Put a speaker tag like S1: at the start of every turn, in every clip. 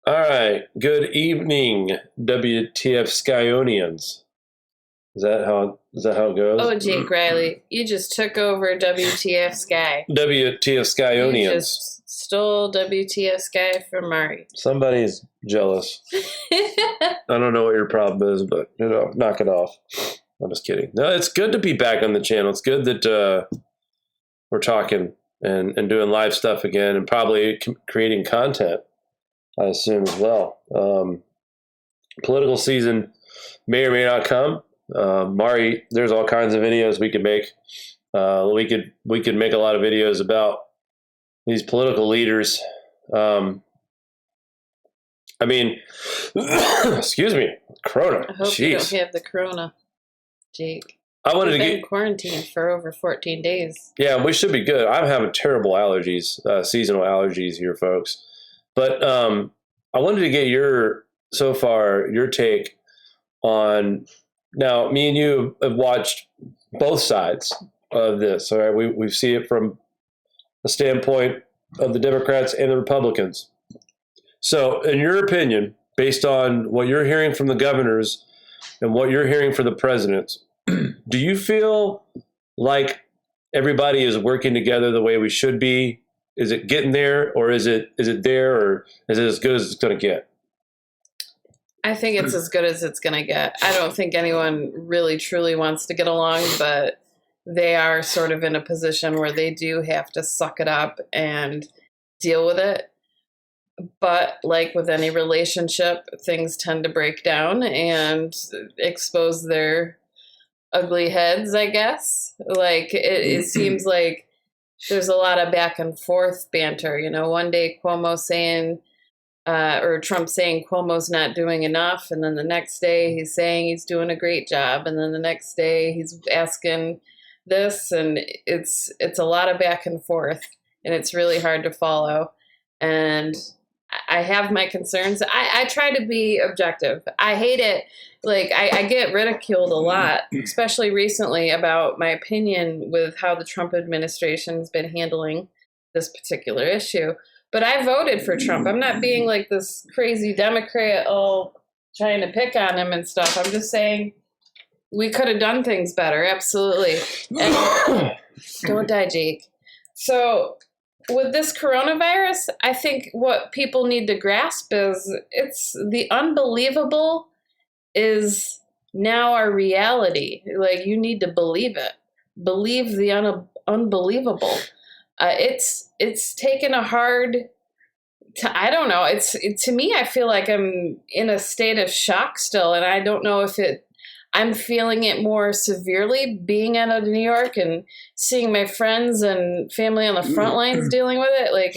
S1: All right. Good evening, WTF Skyonians. Is that how it goes?
S2: Oh, Jake Riley, you just took over WTF Sky.
S1: WTF
S2: You
S1: Skyonians.
S2: just stole WTF Sky from Mari.
S1: Somebody's jealous. I don't know what your problem is, but knock it off. I'm just kidding. No, it's good to be back on the channel. It's good that we're talking and doing live stuff again, and probably creating content, I assume, as well. Political season may or may not come. Mari, there's all kinds of videos we could make. We could make a lot of videos about these political leaders. I mean, excuse me, Corona.
S2: I hope you don't have the Corona, Jake.
S1: I wanted to
S2: get quarantined for over 14 days.
S1: Yeah, we should be good. I'm having terrible allergies, seasonal allergies here, folks. But I wanted to get your take on. Now, me and you have watched both sides of this. All right, we see it from the standpoint of the Democrats and the Republicans. So, in your opinion, based on what you're hearing from the governors and what you're hearing from the presidents, do you feel like everybody is working together the way we should be? Is it getting there, or is it there, or is it as good as it's going to get?
S2: I think it's as good as it's going to get. I don't think anyone really truly wants to get along, but they are sort of in a position where they do have to suck it up and deal with it. But like with any relationship, things tend to break down and expose their ugly heads, I guess. Like it seems like there's a lot of back and forth banter. You know, one day Cuomo saying, or Trump saying Cuomo's not doing enough, and then the next day he's saying he's doing a great job, and then the next day he's asking this, and it's a lot of back and forth, and it's really hard to follow. And I have my concerns. I try to be objective. I hate it. Like, I get ridiculed a lot, especially recently, about my opinion with how the Trump administration has been handling this particular issue. But I voted for Trump. I'm not being like this crazy Democrat, trying to pick on him and stuff. I'm just saying we could have done things better. Absolutely. And don't die, Jake. So with this coronavirus, I think what people need to grasp is it's the unbelievable is now our reality. Like, you need to believe it. Believe the unbelievable. It's taken a hard. I don't know. To me, I feel like I'm in a state of shock still, and I don't know if I'm feeling it more severely being out of New York and seeing my friends and family on the front lines dealing with it. Like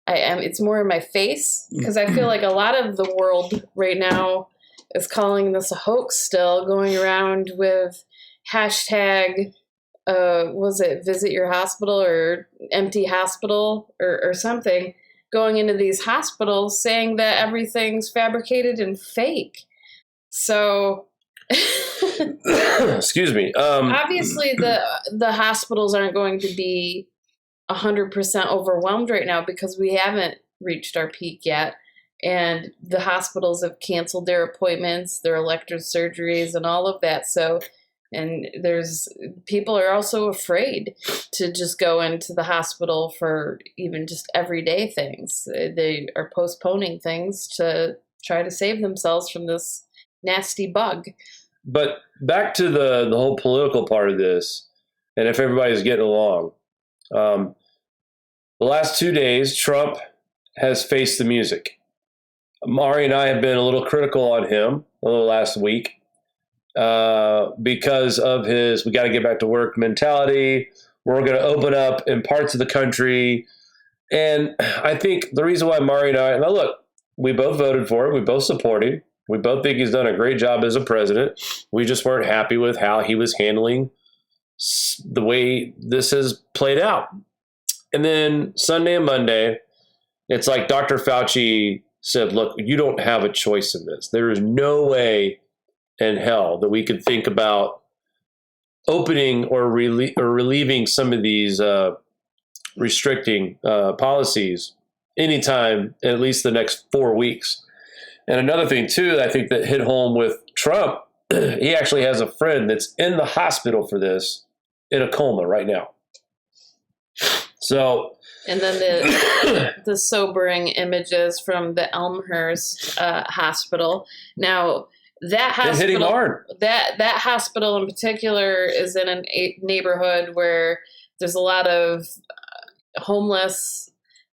S2: it's more in my face, because I feel like a lot of the world right now is calling this a hoax still, going around with hashtag, was it visit your hospital or empty hospital or something, going into these hospitals saying that everything's fabricated and fake. So
S1: excuse me.
S2: Obviously the hospitals aren't going to be 100% overwhelmed right now, because we haven't reached our peak yet. And the hospitals have canceled their appointments, their elective surgeries, and all of that. So, and people are also afraid to just go into the hospital for even just everyday things. They are postponing things to try to save themselves from this nasty bug.
S1: But back to the whole political part of this, and if everybody's getting along, the last 2 days, Trump has faced the music. Mari and I have been a little critical on him a little last week because of his "we got to get back to work" mentality. We're going to open up in parts of the country. And I think the reason why Mari and I, now look, we both voted for him. We both support him. We both think he's done a great job as a president. We just weren't happy with how he was handling the way this has played out. And then Sunday and Monday, it's like Dr. Fauci said, look, you don't have a choice in this. There is no way in hell that we could think about opening or relieving some of these restricting policies anytime, at least the next 4 weeks. And another thing, too, I think that hit home with Trump, he actually has a friend that's in the hospital for this in a coma right now. So,
S2: and then the sobering images from the Elmhurst hospital. Now, that hospital,
S1: hitting hard.
S2: That hospital in particular is in a neighborhood where there's a lot of homeless,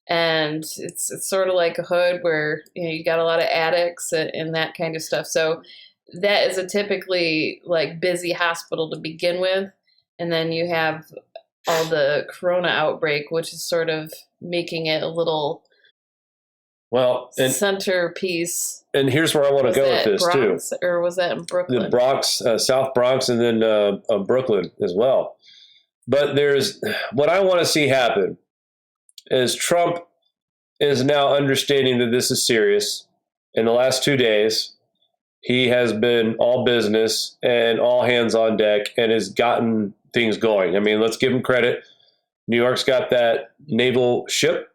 S2: and it's sort of like a hood where you got a lot of addicts and that kind of stuff. So that is a typically like busy hospital to begin with, and then you have all the corona outbreak, which is sort of making it a little centerpiece.
S1: And here's where I want to go with this
S2: Bronx,
S1: too.
S2: Or was that in Brooklyn?
S1: The Bronx, South Bronx, and then Brooklyn as well. But what I want to see happen is Trump is now understanding that this is serious. In the last 2 days, he has been all business and all hands on deck and has gotten things going. I mean, let's give him credit. New York's got that naval ship.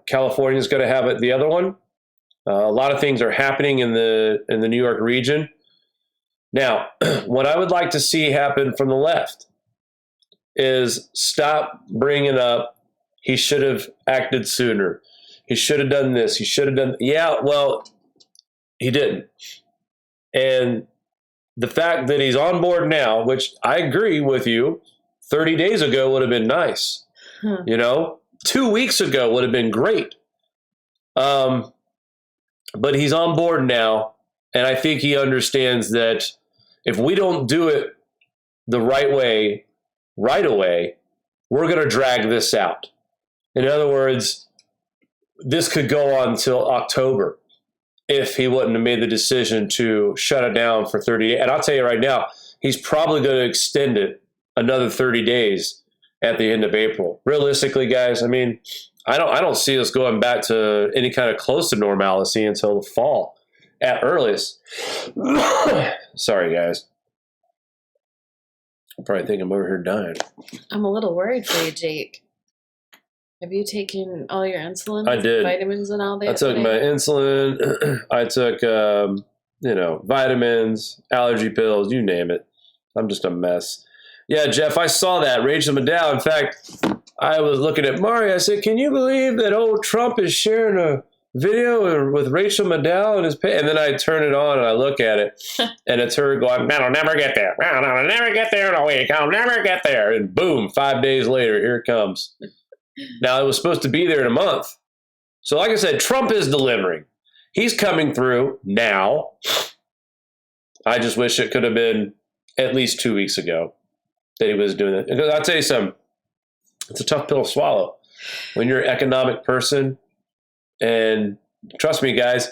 S1: California's going to have the other one. A lot of things are happening in the New York region. Now, what I would like to see happen from the left is stop bringing up he should have acted sooner. He should have done this. He should have done. Yeah, well, he didn't. And the fact that he's on board now, which I agree with you, 30 days ago would have been nice. 2 weeks ago would have been great. But he's on board now, and I think he understands that if we don't do it the right way, right away, we're going to drag this out. In other words, this could go on until October if he wouldn't have made the decision to shut it down for 30 days. And I'll tell you right now, he's probably going to extend it another 30 days at the end of April. Realistically, guys, I mean, I don't see us going back to any kind of close to normalcy until the fall at earliest. Sorry, guys. I probably think I'm over here dying.
S2: I'm a little worried for you, Jake. Have you taken all your insulin?
S1: I did.
S2: Vitamins and all that?
S1: I took my insulin. I took, vitamins, allergy pills, you name it. I'm just a mess. Yeah, Jeff, I saw that. Rachel Maddow. In fact, I was looking at Mari. I said, can you believe that old Trump is sharing a video with Rachel Maddow and his pay? And then I turn it on and I look at it, and it's her going, "I'll never get there. I'll never get there in a week. I'll never get there." And boom, 5 days later, here it comes. Now, it was supposed to be there in a month. So like I said, Trump is delivering. He's coming through now. I just wish it could have been at least 2 weeks ago that he was doing it. Because I'll tell you something, it's a tough pill to swallow. When you're an economic person, and trust me, guys,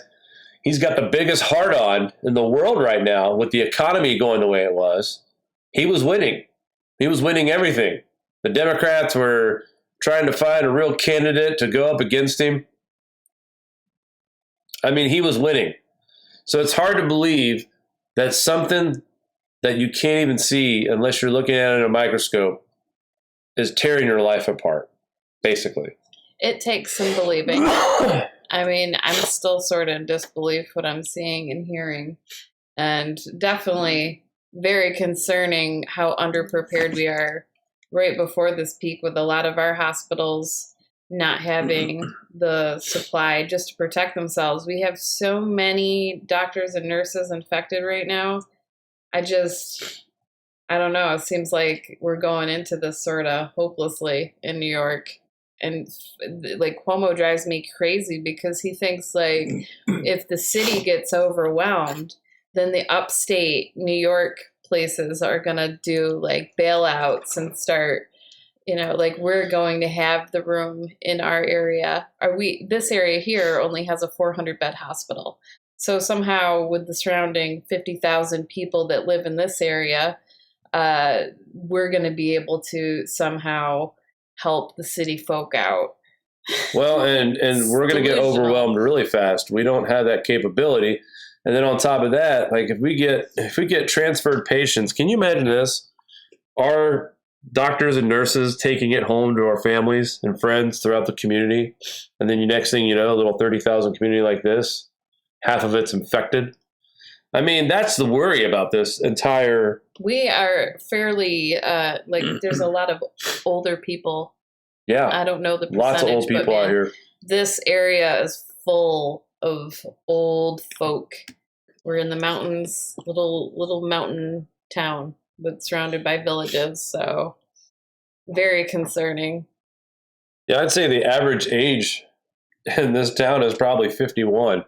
S1: he's got the biggest heart-on in the world right now with the economy going the way it was. He was winning. He was winning everything. The Democrats were trying to find a real candidate to go up against him. I mean, he was winning. So it's hard to believe that something that you can't even see unless you're looking at it in a microscope is tearing your life apart, basically.
S2: It takes some believing. I mean, I'm still sort of in disbelief what I'm seeing and hearing. And definitely very concerning how underprepared we are right before this peak, with a lot of our hospitals not having the supply just to protect themselves. We have so many doctors and nurses infected right now. I don't know. It seems like we're going into this sort of hopelessly in New York. And like Cuomo drives me crazy because he thinks like if the city gets overwhelmed, then the upstate New York places are going to do like bailouts and start, like we're going to have the room in our area. This area here only has a 400 bed hospital. So somehow with the surrounding 50,000 people that live in this area, we're going to be able to somehow help the city folk out.
S1: Well, and we're going to get overwhelmed really fast. We don't have that capability. And then on top of that, like if we get transferred patients, can you imagine this? Our doctors and nurses taking it home to our families and friends throughout the community. And then next thing you know, a little 30,000 community like this, half of it's infected. I mean, that's the worry about this entire.
S2: We are fairly, there's a lot of older people.
S1: Yeah.
S2: I don't know the percentage.
S1: Lots of old people out here.
S2: This area is full of old folk. We're in the mountains, little mountain town, but surrounded by villages, so very concerning.
S1: Yeah, I'd say the average age in this town is probably 51.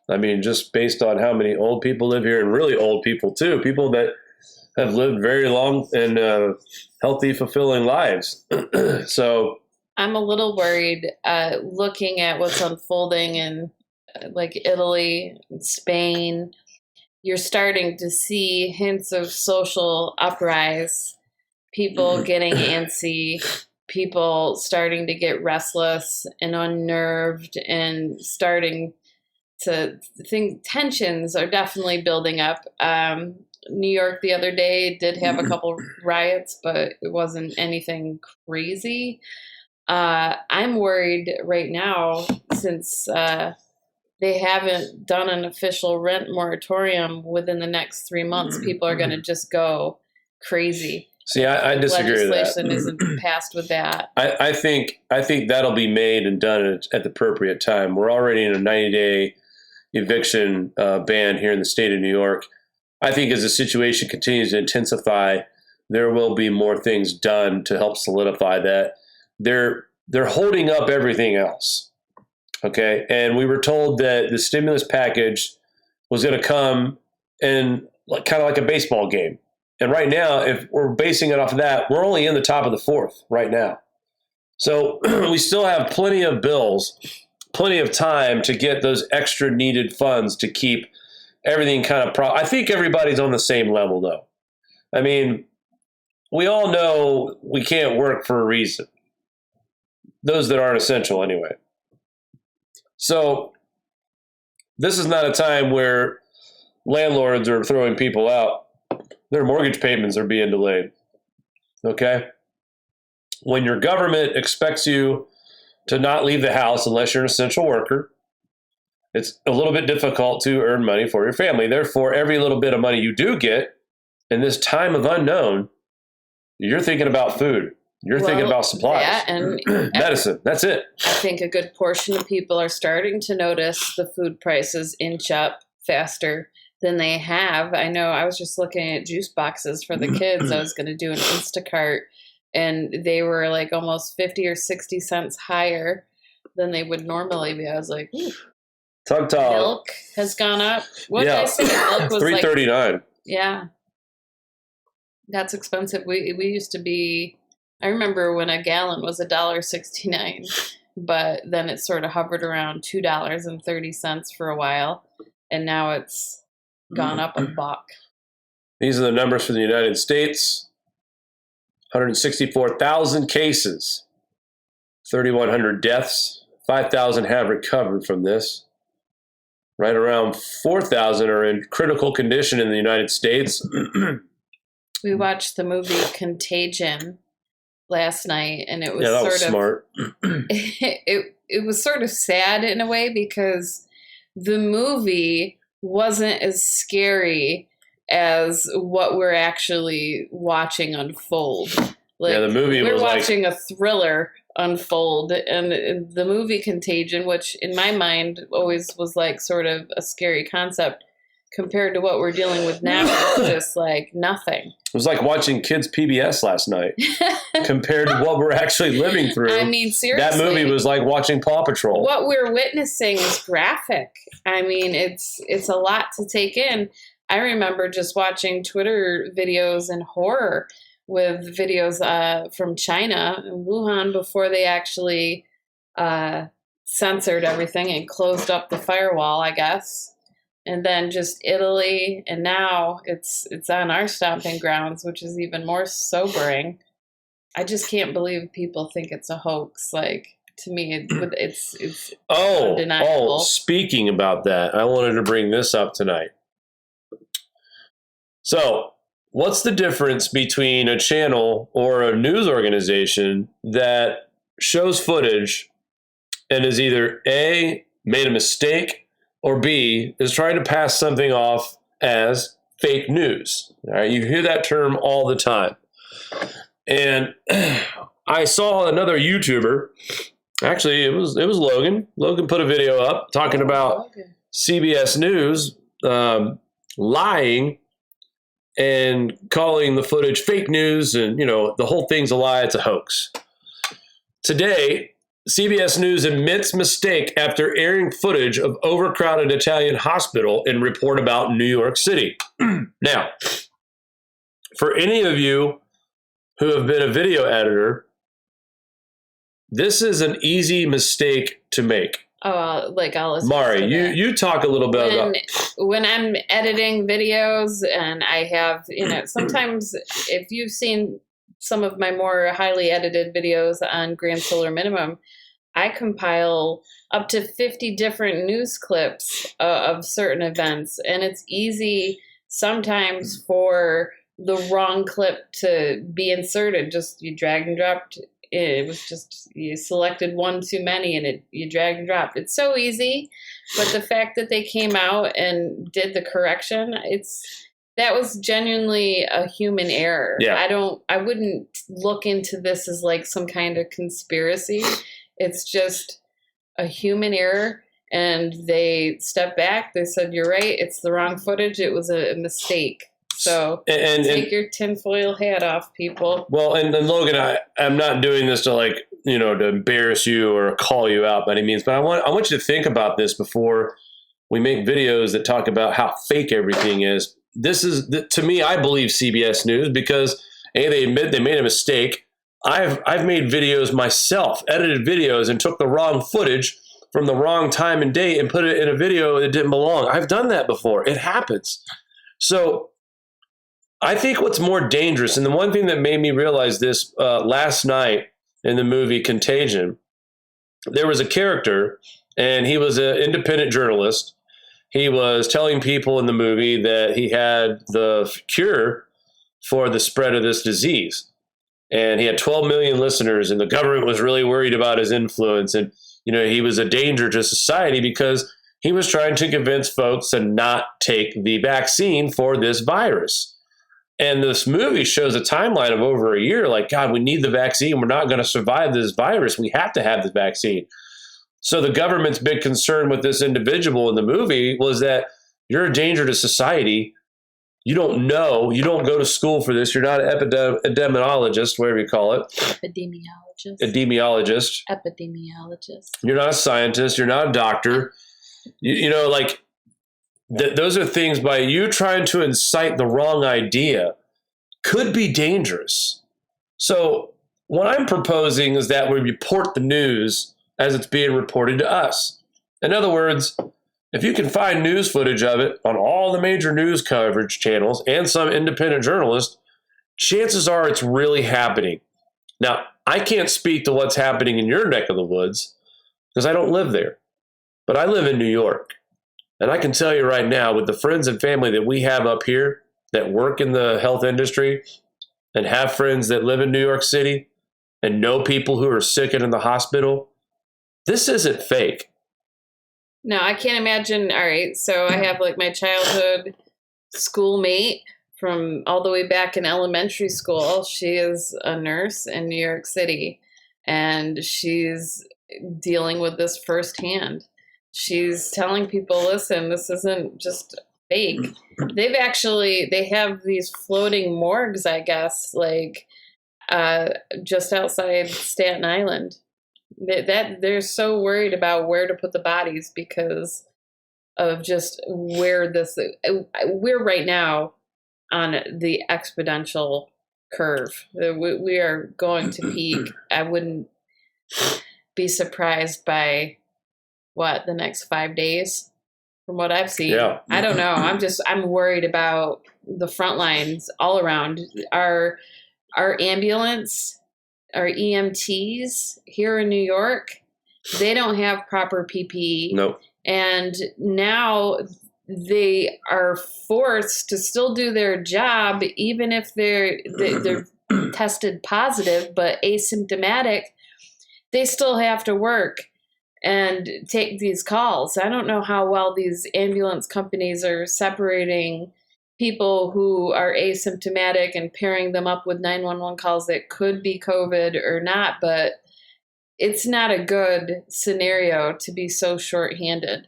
S1: I mean, just based on how many old people live here, and really old people too, people that have lived very long and healthy, fulfilling lives. So
S2: I'm a little worried looking at what's unfolding in like Italy, Spain. You're starting to see hints of social uprise, people getting antsy, people starting to get restless and unnerved, and starting to think tensions are definitely building up. New York the other day did have a couple riots, but it wasn't anything crazy. I'm worried right now since they haven't done an official rent moratorium within the next 3 months. People are going to just go crazy.
S1: See, I disagree with that.
S2: Legislation isn't passed with that.
S1: I think that'll be made and done at the appropriate time. We're already in a 90-day eviction ban here in the state of New York. I think as the situation continues to intensify, there will be more things done to help solidify that. They're holding up everything else. Okay, and we were told that the stimulus package was going to come in kind of like a baseball game. And right now, if we're basing it off of that, we're only in the top of the fourth right now. So we still have plenty of bills, plenty of time to get those extra needed funds to keep everything kind of I think everybody's on the same level, though. I mean, we all know we can't work for a reason. Those that aren't essential anyway. So this is not a time where landlords are throwing people out. Their mortgage payments are being delayed. Okay? When your government expects you to not leave the house unless you're an essential worker, it's a little bit difficult to earn money for your family. Therefore, every little bit of money you do get in this time of unknown, you're thinking about food. You're thinking about supplies.
S2: Yeah, and
S1: medicine. That's it.
S2: I think a good portion of people are starting to notice the food prices inch up faster than they have. I know I was just looking at juice boxes for the kids. I was going to do an Instacart, and they were like almost 50 or 60 cents higher than they would normally be. I was like,
S1: Tug-tug.
S2: Milk has gone up. What did I say? Milk was
S1: $3.39.
S2: Yeah. That's expensive. We used to be, I remember when a gallon was $1.69, but then it sort of hovered around $2.30 for a while, and now it's gone up a buck.
S1: These are the numbers for the United States. 164,000 cases, 3,100 deaths, 5,000 have recovered from this. Right around 4,000 are in critical condition in the United States.
S2: We watched the movie Contagion last night, and it was
S1: smart.
S2: it was sort of sad in a way because the movie wasn't as scary as what we're actually watching unfold.
S1: The movie was
S2: watching a thriller unfold, and the movie Contagion, which in my mind always was like sort of a scary concept, compared to what we're dealing with now, it's just like nothing.
S1: It was like watching kids PBS last night compared to what we're actually living through.
S2: I mean, seriously.
S1: That movie was like watching Paw Patrol.
S2: What we're witnessing is graphic. I mean, it's a lot to take in. I remember just watching Twitter videos in horror with videos from China and Wuhan before they actually censored everything and closed up the firewall, I guess. And then just Italy, and now it's on our stomping grounds, which is even more sobering. I just can't believe people think it's a hoax. Like, to me, it's undeniable.
S1: Speaking about that, I wanted to bring this up tonight. So, what's the difference between a channel or a news organization that shows footage and is either A, made a mistake, or B, is trying to pass something off as fake news? All right, you hear that term all the time. And I saw another YouTuber, actually it was Logan. Logan put a video up talking about CBS News lying and calling the footage fake news, and the whole thing's a lie, it's a hoax. Today, CBS News admits mistake after airing footage of overcrowded Italian hospital in report about New York City. Now, for any of you who have been a video editor, this is an easy mistake to make.
S2: I'll
S1: Mari, you talk a little bit about
S2: when I'm editing videos, and I have, sometimes if you've seen some of my more highly edited videos on Grand Solar Minimum, I compile up to 50 different news clips of certain events, and it's easy sometimes for the wrong clip to be inserted. Just you drag and drop. It was just you selected one too many, and you drag and drop. It's so easy, but the fact that they came out and did the correction, that was genuinely a human error.
S1: Yeah.
S2: I wouldn't look into this as like some kind of conspiracy. It's just a human error, and they stepped back. They said, "You're right. It's the wrong footage. It was a mistake." So take your tinfoil hat off, people.
S1: Well, and Logan, I'm not doing this to to embarrass you or call you out by any means, but I want you to think about this before we make videos that talk about how fake everything is. This is, to me, I believe CBS News because they admit they made a mistake. I've made videos myself, edited videos, and took the wrong footage from the wrong time and date and put it in a video that didn't belong. I've done that before. It happens. So I think what's more dangerous, and the one thing that made me realize this last night in the movie Contagion, there was a character, and he was an independent journalist. He was telling people in the movie that he had the cure for the spread of this disease. And he had 12 million listeners, and the government was really worried about his influence. And, he was a danger to society because he was trying to convince folks to not take the vaccine for this virus. And this movie shows a timeline of over a year, like, God, we need the vaccine. We're not going to survive this virus. We have to have the vaccine. So the government's big concern with this individual in the movie was that you're a danger to society. You don't know. You don't go to school for this. You're not an epidemiologist, whatever you call it. Epidemiologist. You're not a scientist. You're not a doctor. Those are things by you trying to incite the wrong idea could be dangerous. So what I'm proposing is that we report the news as it's being reported to us. In other words, if you can find news footage of it on all the major news coverage channels and some independent journalists, chances are it's really happening. Now, I can't speak to what's happening in your neck of the woods because I don't live there, but I live in New York. And I can tell you right now, with the friends and family that we have up here that work in the health industry and have friends that live in New York City and know people who are sick and in the hospital, this isn't fake.
S2: No, I can't imagine. All right, so I have my childhood schoolmate from all the way back in elementary school. She is a nurse in New York City, and she's dealing with this firsthand. She's telling people, listen, this isn't just fake. They have these floating morgues, I guess, just outside Staten Island. That they're so worried about where to put the bodies because of just where we're right now on the exponential curve. We are going to peak. I wouldn't be surprised by the next 5 days from what I've seen.
S1: Yeah.
S2: I don't know. I'm worried about the front lines all around. Our ambulance, our EMTs here in New York, they don't have proper PPE.
S1: Nope.
S2: And now they are forced to still do their job, even if they're tested positive but asymptomatic. They still have to work and take these calls. I don't know how well these ambulance companies are separating people who are asymptomatic and pairing them up with 911 calls that could be COVID or not, but it's not a good scenario to be so shorthanded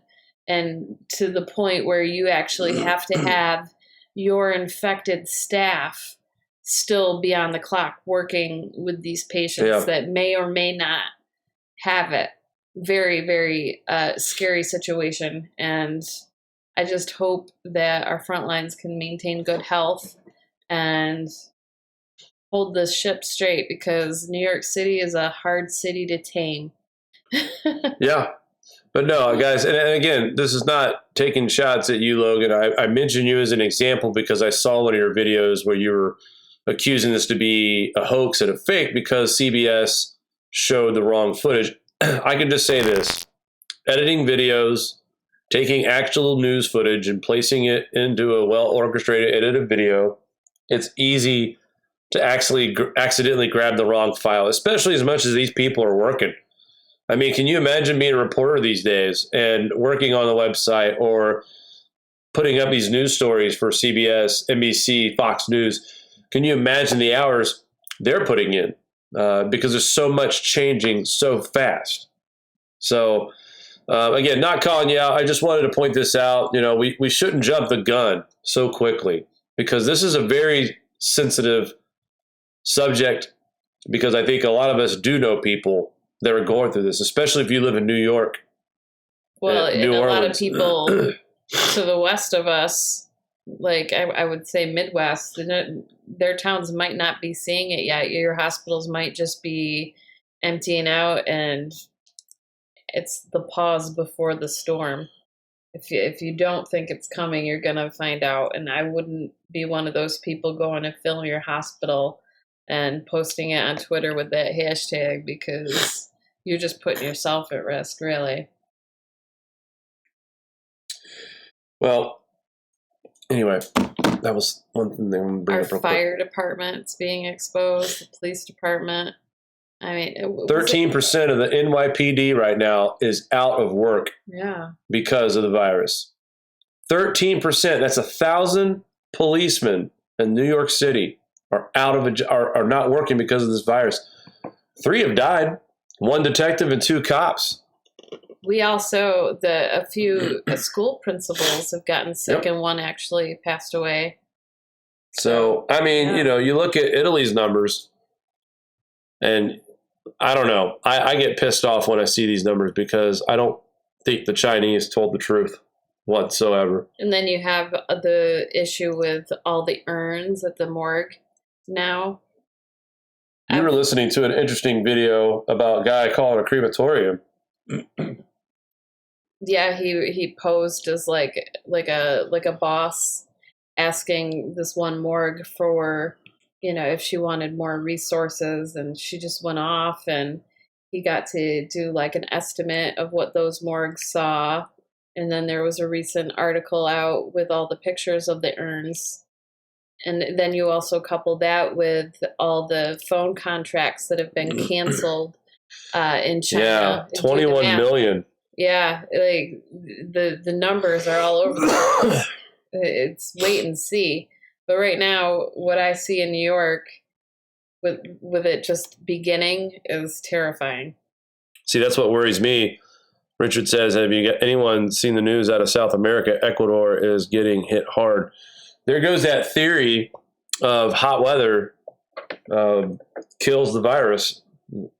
S2: and to the point where you actually have to have your infected staff still be on the clock working with these patients that may or may not have it. Very, very scary situation. And I just hope that our front lines can maintain good health and hold this ship straight, because New York City is a hard city to tame.
S1: Yeah. But no, guys, and again, this is not taking shots at you, Logan. I mentioned you as an example because I saw one of your videos where you were accusing this to be a hoax and a fake because CBS showed the wrong footage. I can just say this: editing videos, taking actual news footage and placing it into a well-orchestrated edited video, it's easy to actually accidentally grab the wrong file, especially as much as these people are working. I mean, can you imagine being a reporter these days and working on the website or putting up these news stories for CBS, NBC, Fox News? Can you imagine the hours they're putting in? Because there's so much changing so fast. So, again, not calling you out. I just wanted to point this out. You know, we shouldn't jump the gun so quickly because this is a very sensitive subject, because I think a lot of us do know people that are going through this, especially if you live in New York.
S2: Well, and a lot of people to the west of us, like I would say Midwest, their towns might not be seeing it yet. Your hospitals might just be emptying out, and it's the pause before the storm. If you don't think it's coming, you're going to find out. And I wouldn't be one of those people going to film your hospital and posting it on Twitter with that hashtag, because you're just putting yourself at risk, really.
S1: Well, anyway, that was one thing they want to bring
S2: Our
S1: up real
S2: fire
S1: quick.
S2: department's being exposed, the police department. I mean,
S1: 13% of the NYPD right now is out of work because of the virus. 13%, that's 1,000 policemen in New York City are are not working because of this virus. 3 have died, 1 detective and 2 cops.
S2: We also, a few school principals have gotten sick, and 1 actually passed away.
S1: So, I mean, you know, you look at Italy's numbers, and I don't know. I get pissed off when I see these numbers because I don't think the Chinese told the truth whatsoever.
S2: And then you have the issue with all the urns at the morgue now.
S1: You were listening to an interesting video about a guy calling a crematorium.
S2: Yeah, he posed as like a boss, asking this one morgue for, you know, if she wanted more resources, and she just went off, and he got to do like an estimate of what those morgues saw. And then there was a recent article out with all the pictures of the urns. And then you also couple that with all the phone contracts that have been canceled in China.
S1: Yeah, 21 million.
S2: Yeah, like the numbers are all over the place. It's wait and see. But right now, what I see in New York, with it just beginning, is terrifying. See,
S1: that's what worries me. Richard says, have you got anyone seen the news out of South America? Ecuador is getting hit hard. There goes that theory of hot weather kills the virus.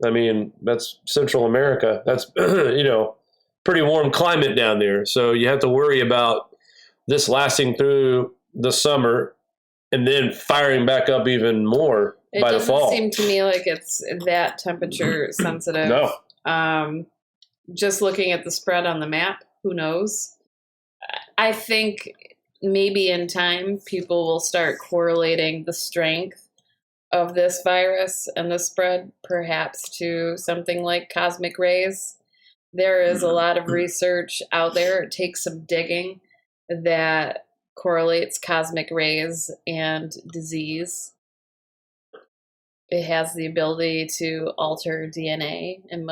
S1: I mean, that's Central America. That's, you know, pretty warm climate down there. So you have to worry about this lasting through the summer and then firing back up even more by the fall.
S2: It doesn't seem to me like it's that temperature sensitive.
S1: No.
S2: Just looking at the spread on the map, who knows? I think maybe in time people will start correlating the strength of this virus and the spread perhaps to something like cosmic rays. There is a lot of research out there. It takes some digging that correlates cosmic rays and disease. It has the ability to alter DNA and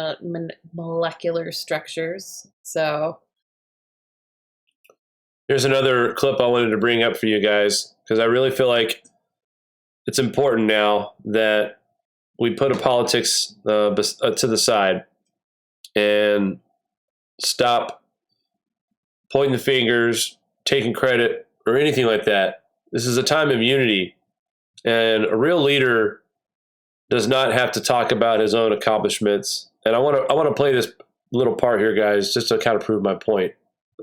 S2: molecular structures. So
S1: here's another clip I wanted to bring up for you guys, because I really feel like it's important now that we put a politics to the side and stop pointing the fingers, taking credit, or anything like that. This is a time of unity, and a real leader does not have to talk about his own accomplishments. And I want to play this little part here, guys, just to kind of prove my point.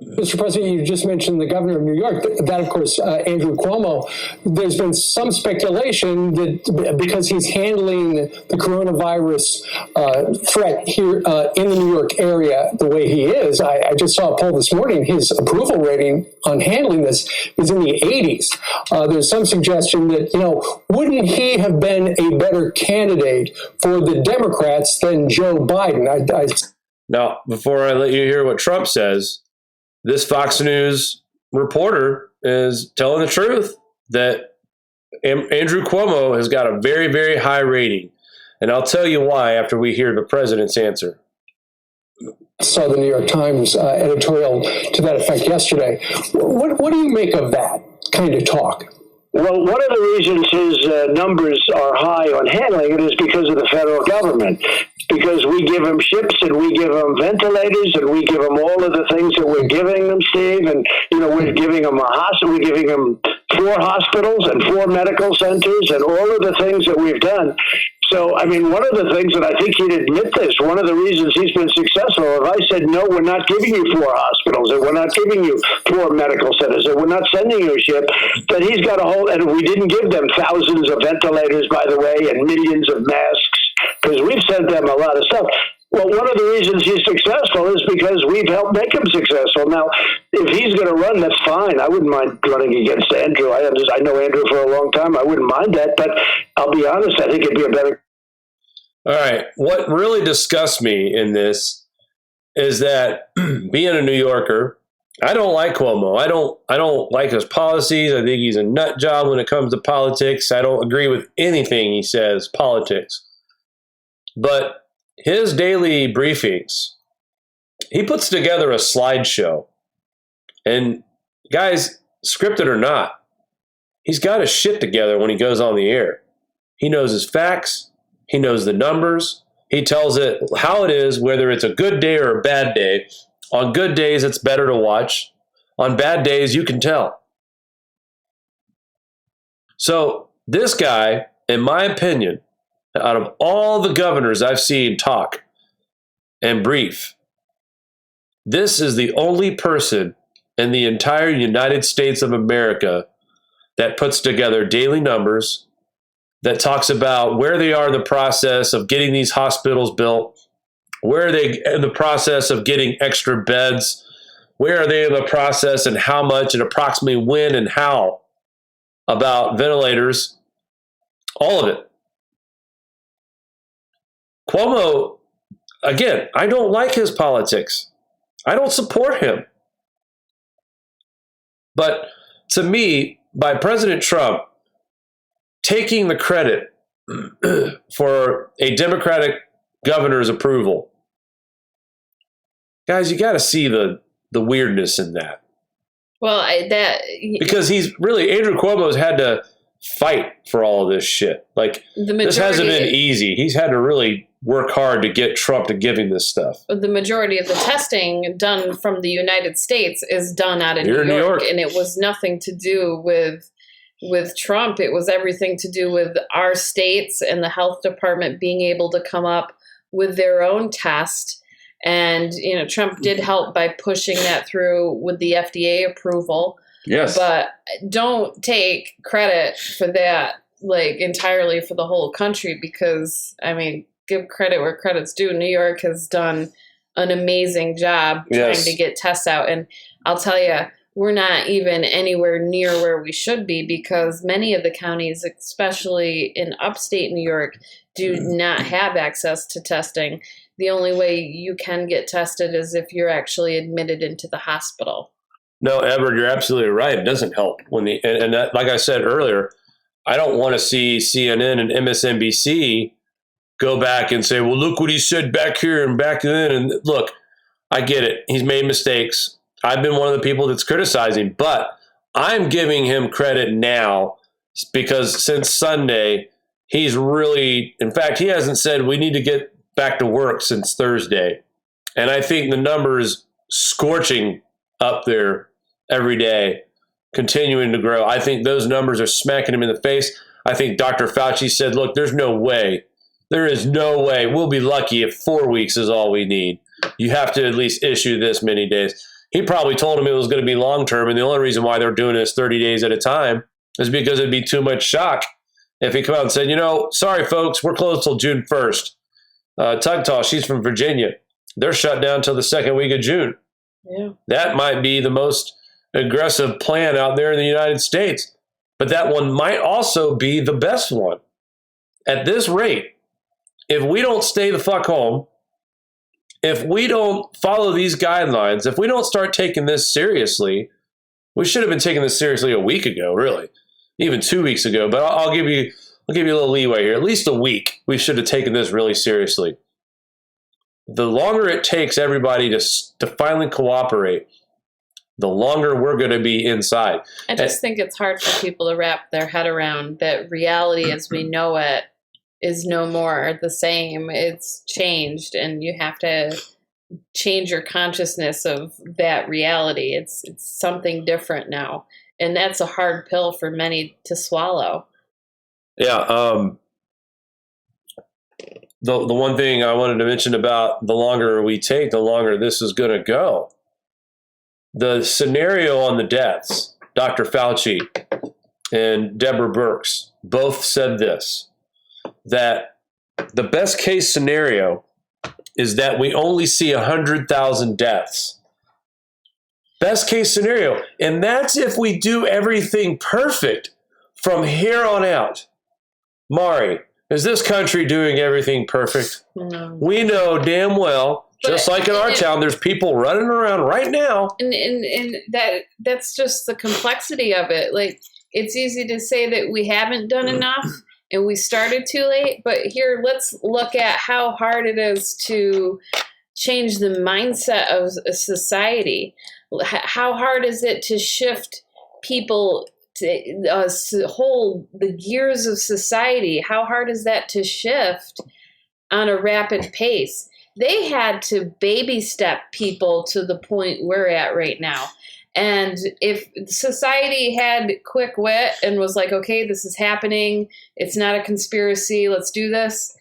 S3: Mr. President, you just mentioned the governor of New York. That, of course, Andrew Cuomo. There's been some speculation that because he's handling the coronavirus threat here in the New York area the way he is, I just saw a poll this morning. His approval rating on handling this is in the 80s. There's some suggestion that, wouldn't he have been a better candidate for the Democrats than Joe Biden?
S1: Now, before I let you hear what Trump says, this Fox News reporter is telling the truth that Andrew Cuomo has got a very, very high rating. And I'll tell you why after we hear the president's answer.
S3: I saw the New York Times editorial to that effect yesterday. What do you make of that kind of talk?
S4: Well, one of the reasons his numbers are high on handling it is because of the federal government. Because we give them ships and we give them ventilators and we give them all of the things that we're giving them, Steve. And, we're giving them a hospital, we're giving them 4 hospitals and 4 medical centers and all of the things that we've done. So, I mean, one of the things that I think he'd admit this, one of the reasons he's been successful, if I said, no, we're not giving you 4 hospitals, and we're not giving you 4 medical centers, and we're not sending you a ship, that he's got a whole, and we didn't give them thousands of ventilators, by the way, and millions of masks, because we've sent them a lot of stuff. Well, one of the reasons he's successful is because we've helped make him successful. Now, if he's going to run, that's fine. I wouldn't mind running against Andrew. I know Andrew for a long time. I wouldn't mind that, but I'll be honest, I think it'd be a better.
S1: All right. What really disgusts me in this is that being a New Yorker, I don't like Cuomo. I don't like his policies. I think he's a nut job when it comes to politics. I don't agree with anything he says politics. But his daily briefings, he puts together a slideshow. And guys, scripted or not, he's got his shit together when he goes on the air. He knows his facts. He knows the numbers. He tells it how it is, whether it's a good day or a bad day. On good days, it's better to watch. On bad days, you can tell. So this guy, in my opinion, out of all the governors I've seen talk and brief, this is the only person in the entire United States of America that puts together daily numbers, that talks about where they are in the process of getting these hospitals built, where are they in the process of getting extra beds, where are they in the process and how much and approximately when and how about ventilators, all of it. Cuomo, again, I don't like his politics. I don't support him. But to me, by President Trump taking the credit for a Democratic governor's approval, guys, you got to see the weirdness in that.
S2: Well,
S1: because he's really, Andrew Cuomo's had to fight for all of this shit. Like, this hasn't been easy. He's had to really work hard to get Trump to give him this stuff.
S2: The majority of the testing done from the United States is done out of New York, and it was nothing to do with Trump. It was everything to do with our states and the health department being able to come up with their own test. And, Trump did help by pushing that through with the FDA approval.
S1: Yes.
S2: But don't take credit for that, entirely for the whole country, because, give credit where credit's due. New York has done an amazing job trying to get tests out. And I'll tell you, we're not even anywhere near where we should be, because many of the counties, especially in upstate New York, do not have access to testing. The only way you can get tested is if you're actually admitted into the hospital.
S1: No, Edward, you're absolutely right. It doesn't help when and that, like I said earlier, I don't want to see CNN and MSNBC go back and say, well, look what he said back here and back then. And look, I get it. He's made mistakes. I've been one of the people that's criticizing, but I'm giving him credit now because since Sunday, he's really, in fact, he hasn't said we need to get back to work since Thursday. And I think the number is scorching up there every day, continuing to grow. I think those numbers are smacking him in the face. I think Dr. Fauci said, look, there's no way. There is no way. We'll be lucky if 4 weeks is all we need. You have to at least issue this many days. He probably told him it was going to be long-term, and the only reason why they're doing this 30 days at a time is because it'd be too much shock if he come out and said, sorry, folks, we're closed till June 1st. Tugtall, she's from Virginia. They're shut down till the second week of June.
S2: Yeah.
S1: That might be the most aggressive plan out there in the United States, but that one might also be the best one. At this rate, if we don't stay the fuck home, if we don't follow these guidelines, if we don't start taking this seriously, we should have been taking this seriously a week ago, really, even 2 weeks ago. But I'll give you a little leeway here. At least a week, we should have taken this really seriously. The longer it takes everybody to finally cooperate, the longer we're going to be inside.
S2: I just think it's hard for people to wrap their head around that reality as we know it is no more the same. It's changed, and you have to change your consciousness of that reality. It's something different now, and that's a hard pill for many to swallow.
S1: Yeah. The one thing I wanted to mention about the longer we take, the longer this is going to go. The scenario on the deaths, Dr. Fauci and Deborah Birx both said this, that the best case scenario is that we only see 100,000 deaths. Best case scenario. And that's if we do everything perfect from here on out. Mari, is this country doing everything perfect?
S2: No.
S1: We know damn well, just like in our town, there's people running around right now.
S2: And that's just the complexity of it. Like, it's easy to say that we haven't done enough and we started too late, but here, let's look at how hard it is to change the mindset of a society. How hard is it to shift people to hold the gears of society? How hard is that to shift on a rapid pace? They had to baby step people to the point we're at right now. And if society had quick wit and was like, okay, this is happening, it's not a conspiracy, let's do this,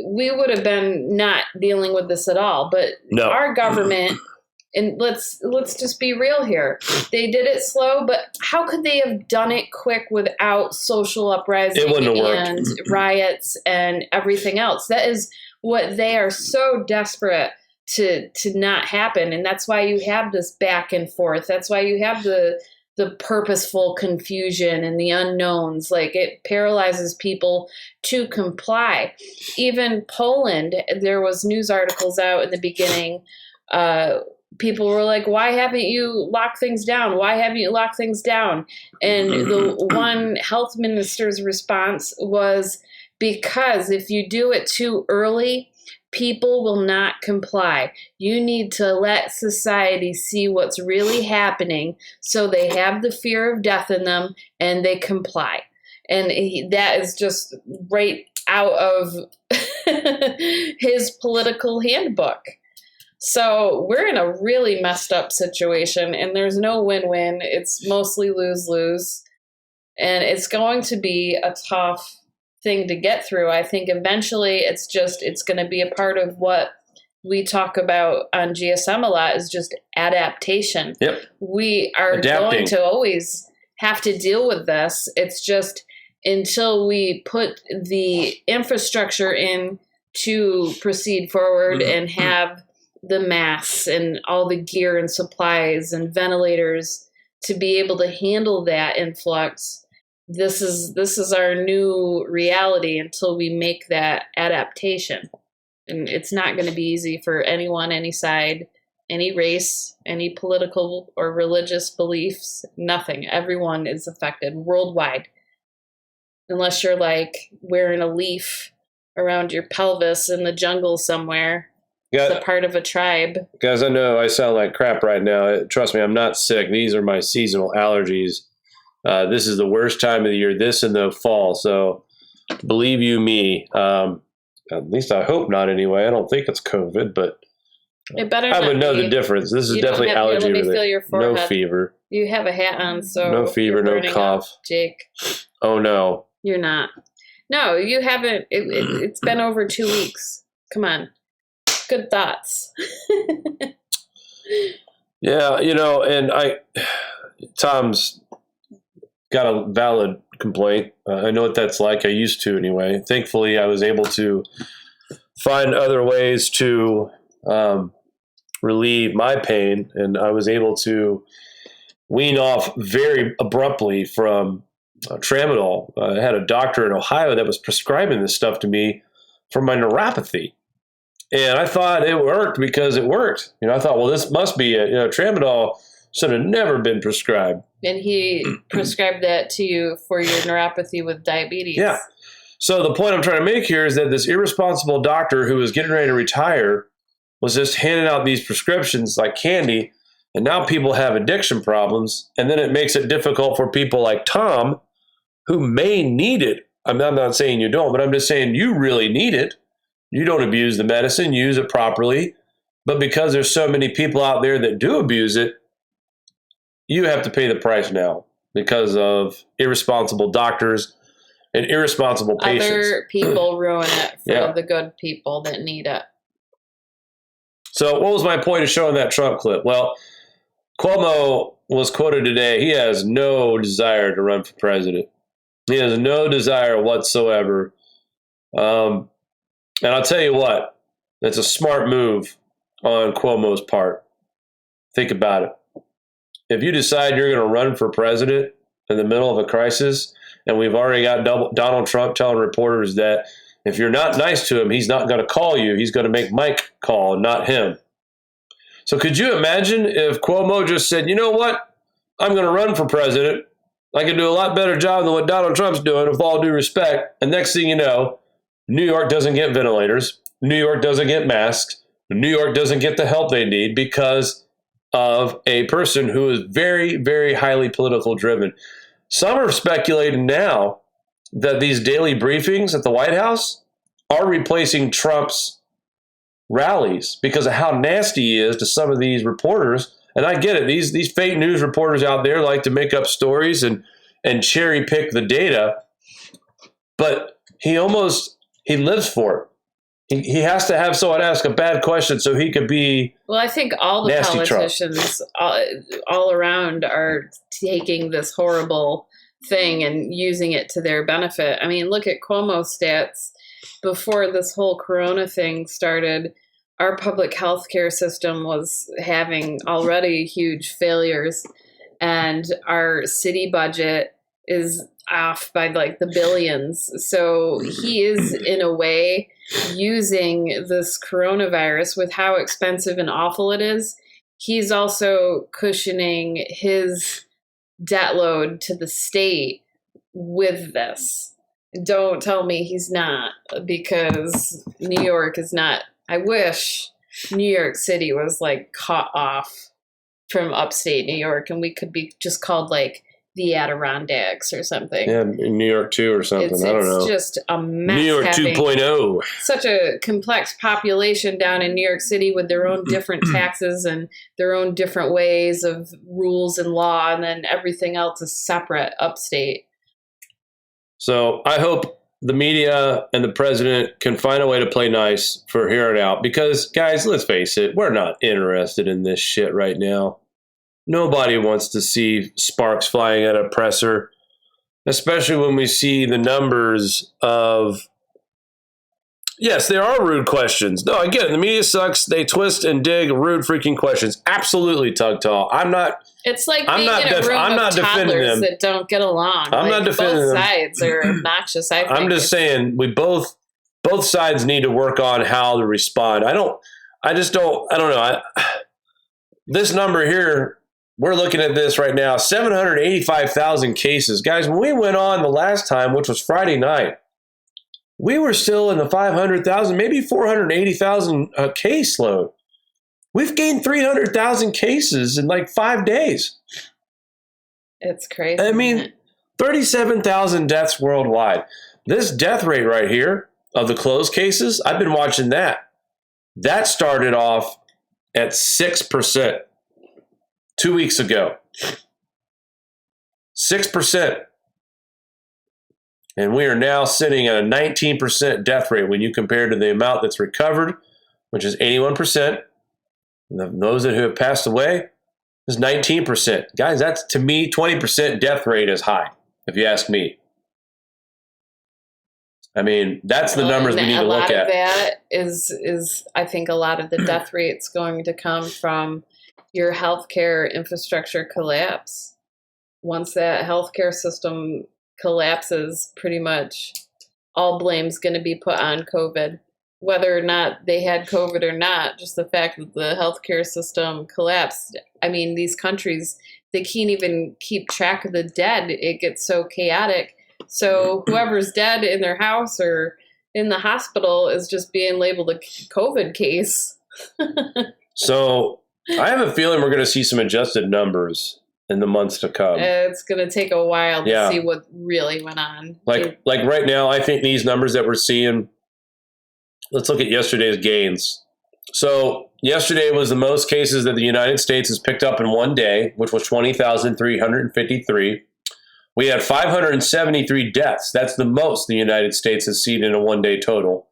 S2: we would have been not dealing with this at all. But
S1: No.
S2: Our government, and let's just be real here, they did it slow, but how could they have done it quick without social uprising and riots and everything else? That is what they are so desperate to not happen. And that's why you have this back and forth. That's why you have the purposeful confusion and the unknowns. Like, it paralyzes people to comply. Even Poland, there was news articles out in the beginning. People were like, why haven't you locked things down? Why haven't you locked things down? And the one health minister's response was, because if you do it too early, people will not comply. You need to let society see what's really happening so they have the fear of death in them and they comply. And that is just right out of his political handbook. So we're in a really messed up situation, and there's no win-win. It's mostly lose-lose. And it's going to be a tough thing to get through. I think eventually it's going to be a part of what we talk about on GSM a lot, is just adaptation.
S1: Yep.
S2: We are going to always have to deal with this. It's just until we put the infrastructure in to proceed forward and have the masks and all the gear and supplies and ventilators to be able to handle that influx. This is our new reality until we make that adaptation. And it's not going to be easy for anyone, any side. any race, any political or religious beliefs, nothing. Everyone is affected worldwide. Unless you're like wearing a leaf around your pelvis in the jungle somewhere. It's a part of a tribe.
S1: Guys, I know I sound like crap right now. Trust me, I'm not sick. These are my seasonal allergies. This is the worst time of the year, this and the fall. So believe you me, at least I hope not anyway. I don't think it's COVID, but
S2: it better
S1: I would know
S2: be.
S1: the difference. This is
S2: You
S1: definitely allergy
S2: let me
S1: related.
S2: feel your forehead.
S1: No fever.
S2: You have a hat on, so
S1: no fever, no cough.
S2: Up, Jake.
S1: Oh, no.
S2: You're not. No, you haven't. It's been over 2 weeks. Come on. Good thoughts.
S1: Yeah, and Tom's got a valid complaint. I know what that's like. I used to anyway. Thankfully, I was able to find other ways to relieve my pain, and I was able to wean off very abruptly from tramadol. I had a doctor in Ohio that was prescribing this stuff to me for my neuropathy. And I thought it worked because it worked. I thought, well, this must be it. Tramadol should have never been prescribed.
S2: And he prescribed that to you for your neuropathy with diabetes.
S1: Yeah. So the point I'm trying to make here is that this irresponsible doctor who was getting ready to retire was just handing out these prescriptions like candy. And now people have addiction problems. And then it makes it difficult for people like Tom who may need it. I'm not saying you don't, but I'm just saying you really need it. You don't abuse the medicine, use it properly. But because there's so many people out there that do abuse it, you have to pay the price now because of irresponsible doctors and irresponsible patients.
S2: Other people ruin it for the good people that need it.
S1: So what was my point of showing that Trump clip? Well, Cuomo was quoted today. He has no desire to run for president. He has no desire whatsoever. And I'll tell you what, it's a smart move on Cuomo's part. Think about it. If you decide you're going to run for president in the middle of a crisis, and we've already got Donald Trump telling reporters that if you're not nice to him, he's not going to call you. He's going to make Mike call, not him. So could you imagine if Cuomo just said, you know what, I'm going to run for president. I can do a lot better job than what Donald Trump's doing, with all due respect. And next thing you know, New York doesn't get ventilators. New York doesn't get masks. New York doesn't get the help they need because of a person who is very, very highly political driven. Some are speculating now that these daily briefings at the White House are replacing Trump's rallies because of how nasty he is to some of these reporters. And I get it. These fake news reporters out there like to make up stories and cherry pick the data. But he lives for it. He has to have someone ask a bad question so he could be. Well,
S2: I think all the politicians all around are taking this horrible thing and using it to their benefit. I mean, look at Cuomo's stats. Before this whole corona thing started, our public health care system was having already huge failures, and our city budget is off by like the billions. So he is, in a way, using this coronavirus with how expensive and awful it is. He's also cushioning his debt load to the state with this. Don't tell me he's not, because New York is not. I wish New York City was like cut off from upstate New York and we could be just called like the Adirondacks or something.
S1: Yeah, in New York 2 or something. I don't know.
S2: It's just a mess.
S1: New York 2.0.
S2: Such a complex population down in New York City with their own different taxes and their own different ways of rules and law, and then everything else is separate upstate.
S1: So I hope the media and the president can find a way to play nice for here and out, because, guys, let's face it, we're not interested in this shit right now. Nobody wants to see sparks flying at a presser, especially when we see the numbers of, yes, there are rude questions. No, I get it. The media sucks. They twist and dig rude freaking questions. Absolutely, Tugtall.
S2: It's like being in a room of toddlers that don't get along.
S1: I'm not defending them.
S2: Both sides are obnoxious.
S1: I'm just saying we both sides need to work on how to respond. I don't know. this number here, we're looking at this right now, 785,000 cases. Guys, when we went on the last time, which was Friday night, we were still in the 500,000, maybe 480,000 case load. We've gained 300,000 cases in like 5 days.
S2: It's crazy.
S1: I mean, 37,000 deaths worldwide. This death rate right here of the closed cases, I've been watching that. That started off at 6% 2 weeks ago. 6%. And we are now sitting at a 19% death rate when you compare to the amount that's recovered, which is 81%. And those that have passed away is 19%. Guys, that's, to me, 20% death rate is high, if you ask me. I mean, that's the numbers we need to look at.
S2: A lot of that is I think a lot of the death rate's going to come from your healthcare infrastructure collapse. Once that healthcare system collapses, pretty much all blame's going to be put on COVID. Whether or not they had COVID or not, just the fact that the healthcare system collapsed. I mean, these countries, they can't even keep track of the dead. It gets so chaotic. So whoever's dead in their house or in the hospital is just being labeled a COVID case.
S1: So I have a feeling we're going to see some adjusted numbers in the months to come.
S2: It's going to take a while to see what really went on.
S1: Like right now, I think these numbers that we're seeing, let's look at yesterday's gains. So yesterday was the most cases that the United States has picked up in one day, which was 20,353. We had 573 deaths. That's the most the United States has seen in a one-day total.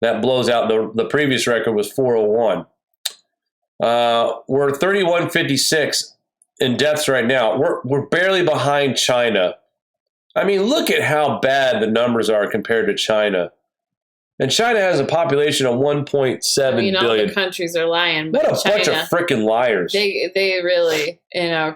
S1: That blows out the previous record was 401. We're 3156 in deaths right now. We're barely behind China. I mean, look at how bad the numbers are compared to China. And China has a population of 1.7 billion.
S2: All the countries are lying.
S1: What
S2: But
S1: a bunch of freaking liars.
S2: They really,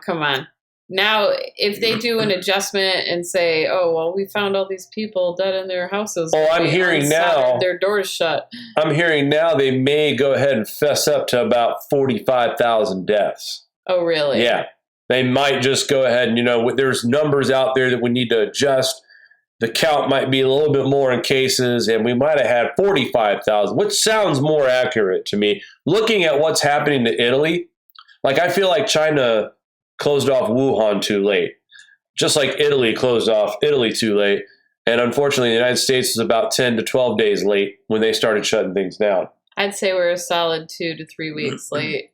S2: come on. Now, if they do an adjustment and say, oh, well, we found all these people dead in their houses.
S1: Oh, I'm hearing now.
S2: Their doors shut.
S1: I'm hearing now they may go ahead and fess up to about 45,000 deaths.
S2: Oh, really?
S1: Yeah. They might just go ahead and, there's numbers out there that we need to adjust. The count might be a little bit more in cases, and we might have had 45,000, which sounds more accurate to me. Looking at what's happening to Italy, I feel like China closed off Wuhan too late, just like Italy closed off Italy too late. And unfortunately, the United States was about 10 to 12 days late when they started shutting things down.
S2: I'd say we're a solid 2 to 3 weeks late.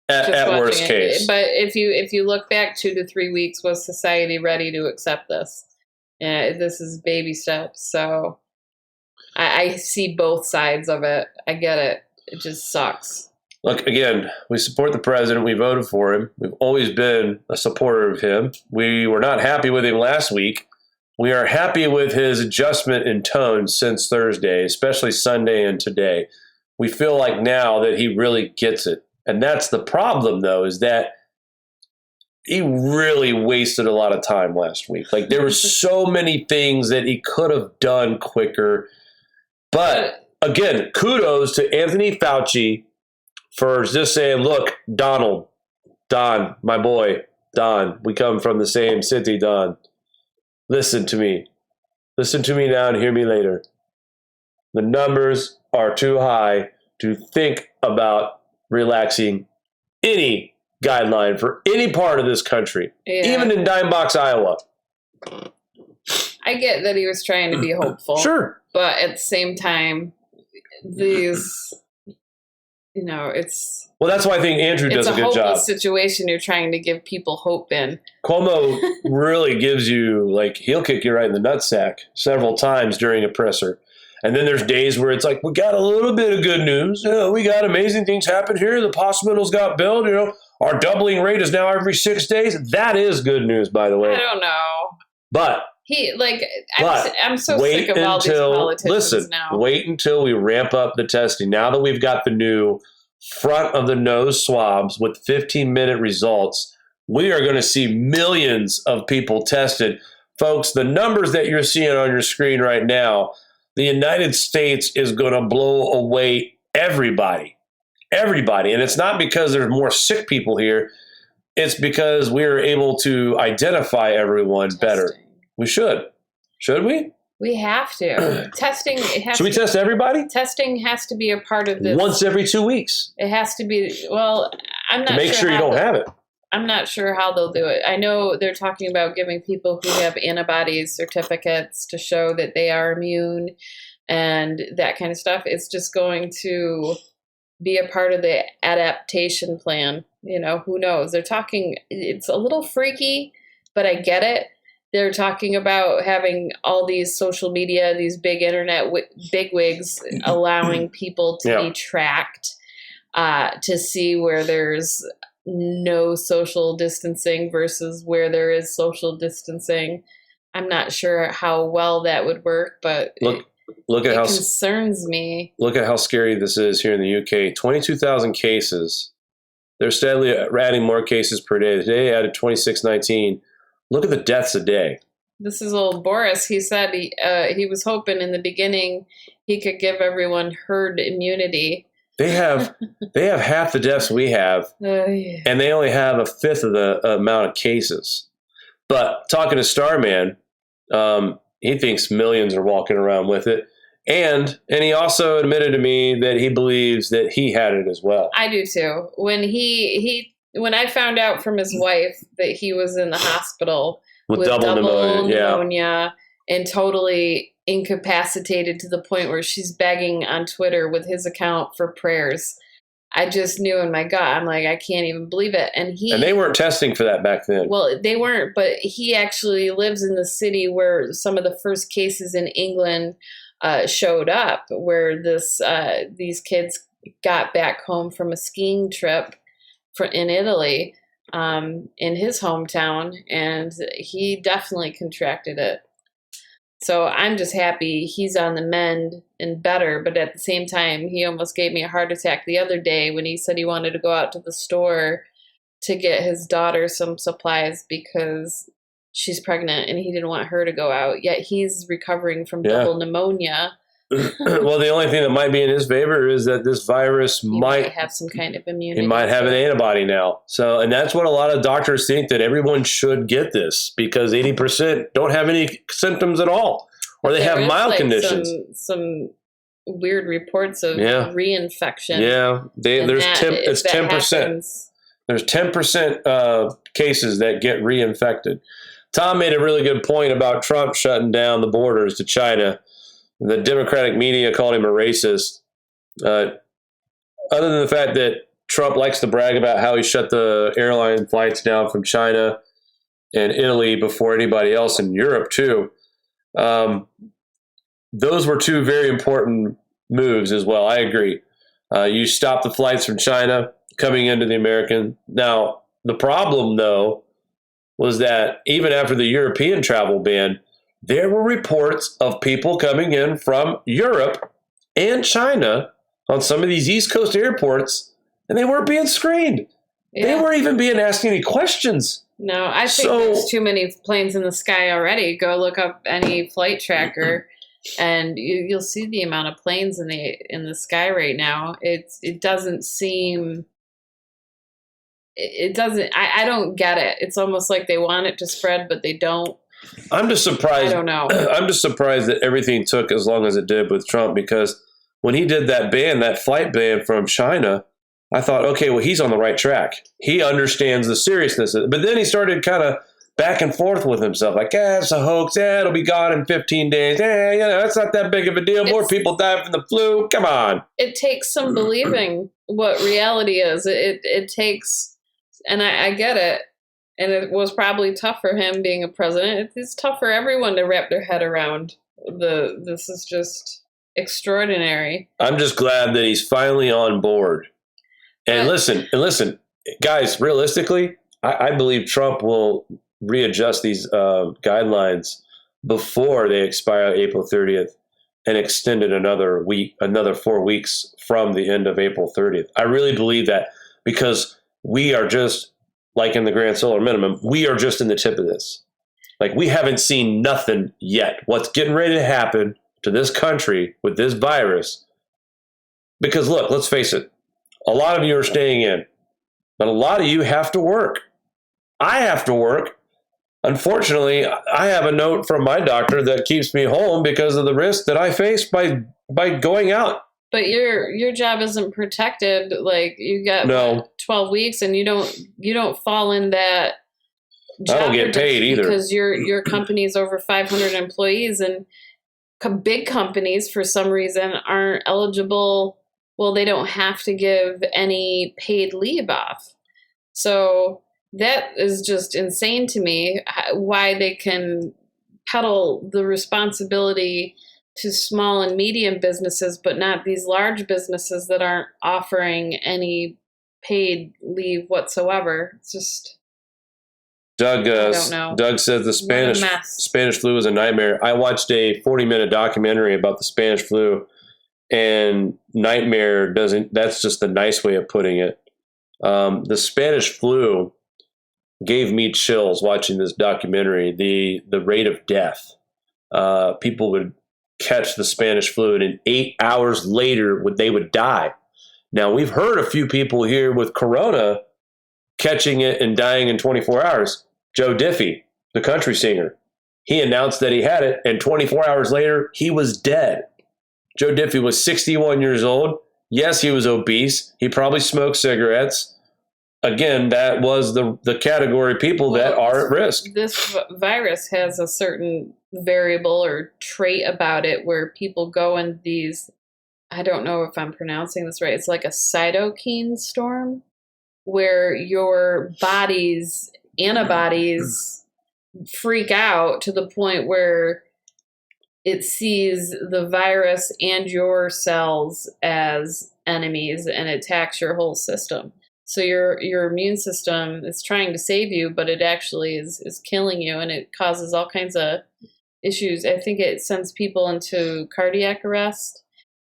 S1: At worst case.
S2: But if you look back 2 to 3 weeks, was society ready to accept this? This is baby steps. So I see both sides of it. I get it. It just sucks.
S1: Look, again, we support the president. We voted for him. We've always been a supporter of him. We were not happy with him last week. We are happy with his adjustment in tone since Thursday, especially Sunday and today. We feel like now that he really gets it. And that's the problem, though, is that he really wasted a lot of time last week. There were so many things that he could have done quicker. But, again, kudos to Anthony Fauci for just saying, look, Don, my boy, Don, we come from the same city, Don. Listen to me. Listen to me now and hear me later. The numbers are too high to think about relaxing any guideline for any part of this country, even in Dime Box, Iowa.
S2: I get that he was trying to be hopeful.
S1: Sure.
S2: But at the same time, these... it's...
S1: Well, that's why I think Andrew does a good job. It's a hopeless
S2: situation you're trying to give people hope in.
S1: Cuomo really gives you, he'll kick you right in the nutsack several times during a presser. And then there's days where it's like, we got a little bit of good news. We got amazing things happen here. The hospitals got built. Our doubling rate is now every 6 days. That is good news, by the way.
S2: I don't know.
S1: But...
S2: I'm so sick of all these politicians now.
S1: Wait until we ramp up the testing. Now that we've got the new front of the nose swabs with 15-minute results, we are going to see millions of people tested. Folks, the numbers that you're seeing on your screen right now, the United States is going to blow away everybody. everybody. And it's not because there's more sick people here. It's because we're able to identify everyone better. We should. Should we?
S2: We have to. Testing.
S1: Should we test everybody?
S2: Testing has to be a part of this.
S1: Once every 2 weeks.
S2: It has to be. Well, I'm not
S1: to make sure you don't have it.
S2: I'm not sure how they'll do it. I know they're talking about giving people who have antibodies certificates to show that they are immune and that kind of stuff. It's just going to be a part of the adaptation plan. You know, who knows? They're talking, it's a little freaky, but I get it. They're talking about having all these social media, these big internet bigwigs allowing people to be tracked to see where there's no social distancing versus where there is social distancing. I'm not sure how well that would work, but
S1: look at how
S2: concerns me.
S1: Look at how scary this is here in the UK. 22,000 cases. They're steadily adding more cases per day. Today added 2619. Look at the deaths a day.
S2: This is old Boris. He said he was hoping in the beginning he could give everyone herd immunity.
S1: They have half the deaths we have, and they only have a fifth of the amount of cases. But talking to Starman, he thinks millions are walking around with it. And he also admitted to me that he believes that he had it as well.
S2: I do too. When when I found out from his wife that he was in the hospital with double pneumonia and totally incapacitated to the point where she's begging on Twitter with his account for prayers, I just knew in my gut, I'm like, I can't even believe it. And
S1: they weren't testing for that back then.
S2: Well, they weren't, but he actually lives in the city where some of the first cases in England showed up, where these kids got back home from a skiing trip in Italy, in his hometown, and he definitely contracted it. So I'm just happy he's on the mend and better, but at the same time, he almost gave me a heart attack the other day when he said he wanted to go out to the store to get his daughter some supplies because she's pregnant and he didn't want her to go out, yet he's recovering from double pneumonia.
S1: Well, the only thing that might be in his favor is that this virus might
S2: have some kind of immunity.
S1: He might have an antibody now. So, and that's what a lot of doctors think, that everyone should get this because 80% don't have any symptoms at all, or they have mild conditions.
S2: Some weird reports of reinfection.
S1: Yeah, it's 10%. There's 10% cases that get reinfected. Tom made a really good point about Trump shutting down the borders to China. The Democratic media called him a racist. Other than the fact that Trump likes to brag about how he shut the airline flights down from China and Italy before anybody else in Europe too. Those were two very important moves as well. I agree. You stop the flights from China coming into the American. Now, the problem though was that even after the European travel ban, there were reports of people coming in from Europe and China on some of these East Coast airports, and they weren't being screened. Yeah. They weren't even being asked any questions.
S2: No, I think there's too many planes in the sky already. Go look up any flight tracker, and you'll see the amount of planes in the sky right now. It doesn't seem. It doesn't. I don't get it. It's almost like they want it to spread, but they don't.
S1: I'm just surprised.
S2: I don't know.
S1: I'm just surprised that everything took as long as it did with Trump, because when he did that flight ban from China, I thought, okay, well, he's on the right track. He understands the seriousness of it. But then he started kind of back and forth with himself, like, it's a hoax. It'll be gone in 15 days. That's not that big of a deal. More people die from the flu. Come on.
S2: It takes some believing what reality is. It takes, and I get it. And it was probably tough for him being a president. It's tough for everyone to wrap their head around. This is just extraordinary.
S1: I'm just glad that he's finally on board. And listen, guys, realistically, I believe Trump will readjust these guidelines before they expire April 30th and extend it another 4 weeks from the end of April 30th. I really believe that, because we are just, like in the Grand Solar Minimum, we are just in the tip of this. Like, we haven't seen nothing yet. What's getting ready to happen to this country with this virus? Because look, let's face it, a lot of you are staying in, but a lot of you have to work. I have to work. Unfortunately, I have a note from my doctor that keeps me home because of the risk that I face by going out.
S2: But your job isn't protected. Like you got
S1: No.
S2: 12 weeks, and you don't fall in that.
S1: I don't get paid either
S2: because your company's over 500 employees, and big companies for some reason aren't eligible. Well, they don't have to give any paid leave off. So that is just insane to me. Why they can peddle the responsibility to small and medium businesses, but not these large businesses that aren't offering any paid leave whatsoever. It's just,
S1: Doug
S2: I don't know.
S1: Doug says the Spanish flu is a nightmare. I watched a 40-minute documentary about the Spanish flu, and nightmare that's just the nice way of putting it. The Spanish flu gave me chills watching this documentary. The rate of death. People would catch the Spanish flu, and 8 hours later they would die. Now, we've heard a few people here with corona catching it and dying in 24 hours. Joe Diffie, the country singer, he announced that he had it, and 24 hours later, he was dead. Joe Diffie was 61 years old. Yes, he was obese. He probably smoked cigarettes. Again, that was the category of people that are at risk.
S2: This virus has a certain variable or trait about it where people go in these, I don't know if I'm pronouncing this right, it's like a cytokine storm where your body's antibodies freak out to the point where it sees the virus and your cells as enemies and attacks your whole system. So your immune system is trying to save you, but it actually is killing you, and it causes all kinds of issues. I think it sends people into cardiac arrest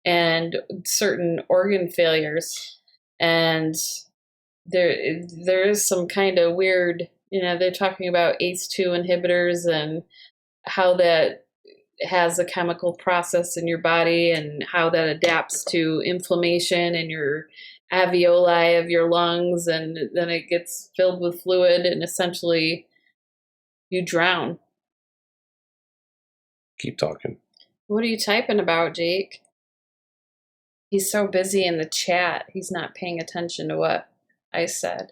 S2: and certain organ failures. And there is some kind of weird, they're talking about ACE2 inhibitors and how that has a chemical process in your body and how that adapts to inflammation in your alveoli of your lungs, and then it gets filled with fluid and essentially you drown.
S1: Keep talking.
S2: What are you typing about, Jake? He's so busy in the chat, he's not paying attention to what I said.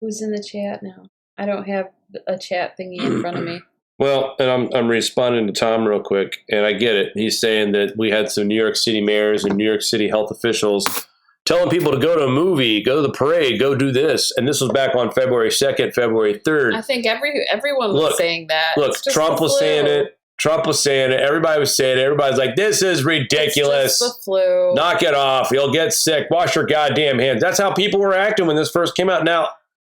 S2: Who's in the chat now? I don't have a chat thingy in front of me.
S1: Well, and I'm responding to Tom real quick, and I get it. He's saying that we had some New York City mayors and New York City health officials telling people to go to a movie, go to the parade, go do this. And this was back on February 2nd, February 3rd.
S2: I think everyone was saying that.
S1: Look, Trump was saying it. Trump was saying it. Everybody was saying it. Everybody's like, this is ridiculous.
S2: It's just the flu.
S1: Knock it off. You'll get sick. Wash your goddamn hands. That's how people were acting when this first came out. Now,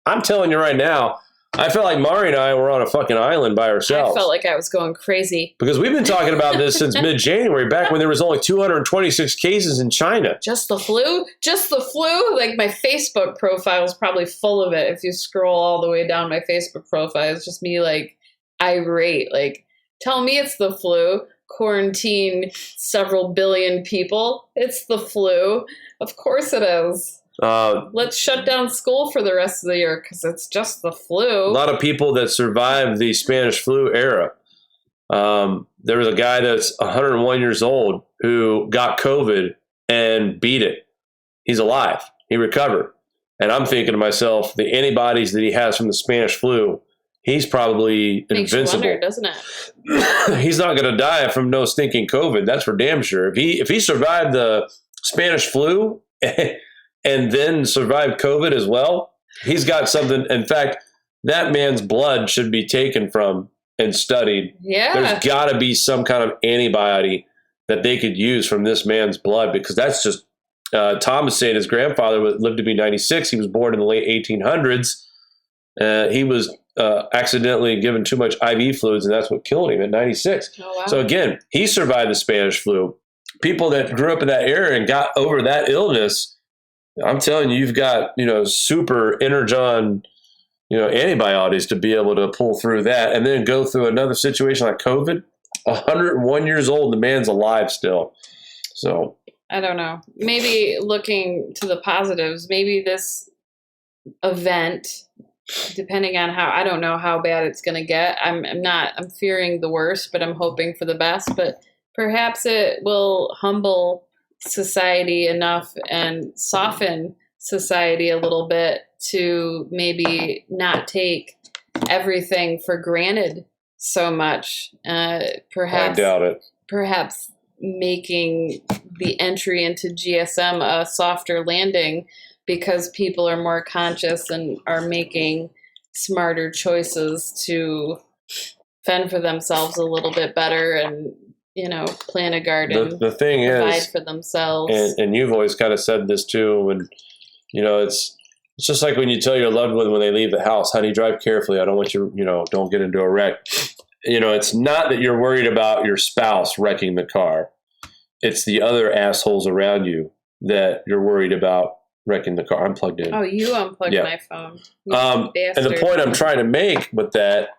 S1: I'm telling you right now, I felt like Mari and I were on a fucking island by ourselves.
S2: I felt like I was going crazy.
S1: Because we've been talking about this since mid-January, back when there was only 226 cases in China.
S2: Just the flu? Just the flu? Like, my Facebook profile is probably full of it. If you scroll all the way down my Facebook profile, it's just me, like, irate. Like, tell me it's the flu. Quarantine several billion people. It's the flu. Of course it is. Let's shut down school for the rest of the year because it's just the flu.
S1: A lot of people that survived the Spanish flu era. There was a guy that's 101 years old who got COVID and beat it. He's alive. He recovered. And I'm thinking to myself, the antibodies that he has from the Spanish flu, he's probably
S2: Makes
S1: invincible.
S2: You wonder, doesn't it?
S1: He's not going to die from no stinking COVID. That's for damn sure. If he survived the Spanish flu and then survived COVID as well, he's got something. In fact, that man's blood should be taken from and studied.
S2: Yeah.
S1: There's got to be some kind of antibody that they could use from this man's blood, because that's just, Tom was saying his grandfather lived to be 96. He was born in the late 1800s. He was accidentally given too much IV fluids, and that's what killed him at 96.
S2: Oh, wow.
S1: So again, he survived the Spanish flu. People that grew up in that area and got over that illness, I'm telling you, you've got, super energon, antibiotics to be able to pull through that and then go through another situation like COVID. 101 years old, the man's alive still. So
S2: I don't know. Maybe looking to the positives, maybe this event, depending on how, I don't know how bad it's going to get. I'm fearing the worst, but I'm hoping for the best. But perhaps it will humble society enough and soften society a little bit to maybe not take everything for granted so much. Perhaps
S1: I doubt it.
S2: Perhaps making the entry into GSM a softer landing because people are more conscious and are making smarter choices to fend for themselves a little bit better and, plant a garden.
S1: The thing
S2: provide
S1: is,
S2: for themselves.
S1: and you've always kind of said this too, when, it's just like when you tell your loved one when they leave the house, honey, drive carefully. I don't want you, don't get into a wreck. It's not that you're worried about your spouse wrecking the car. It's the other assholes around you that you're worried about wrecking the car. I'm plugged in.
S2: Oh, you unplugged my phone.
S1: And the point I'm trying to make with that,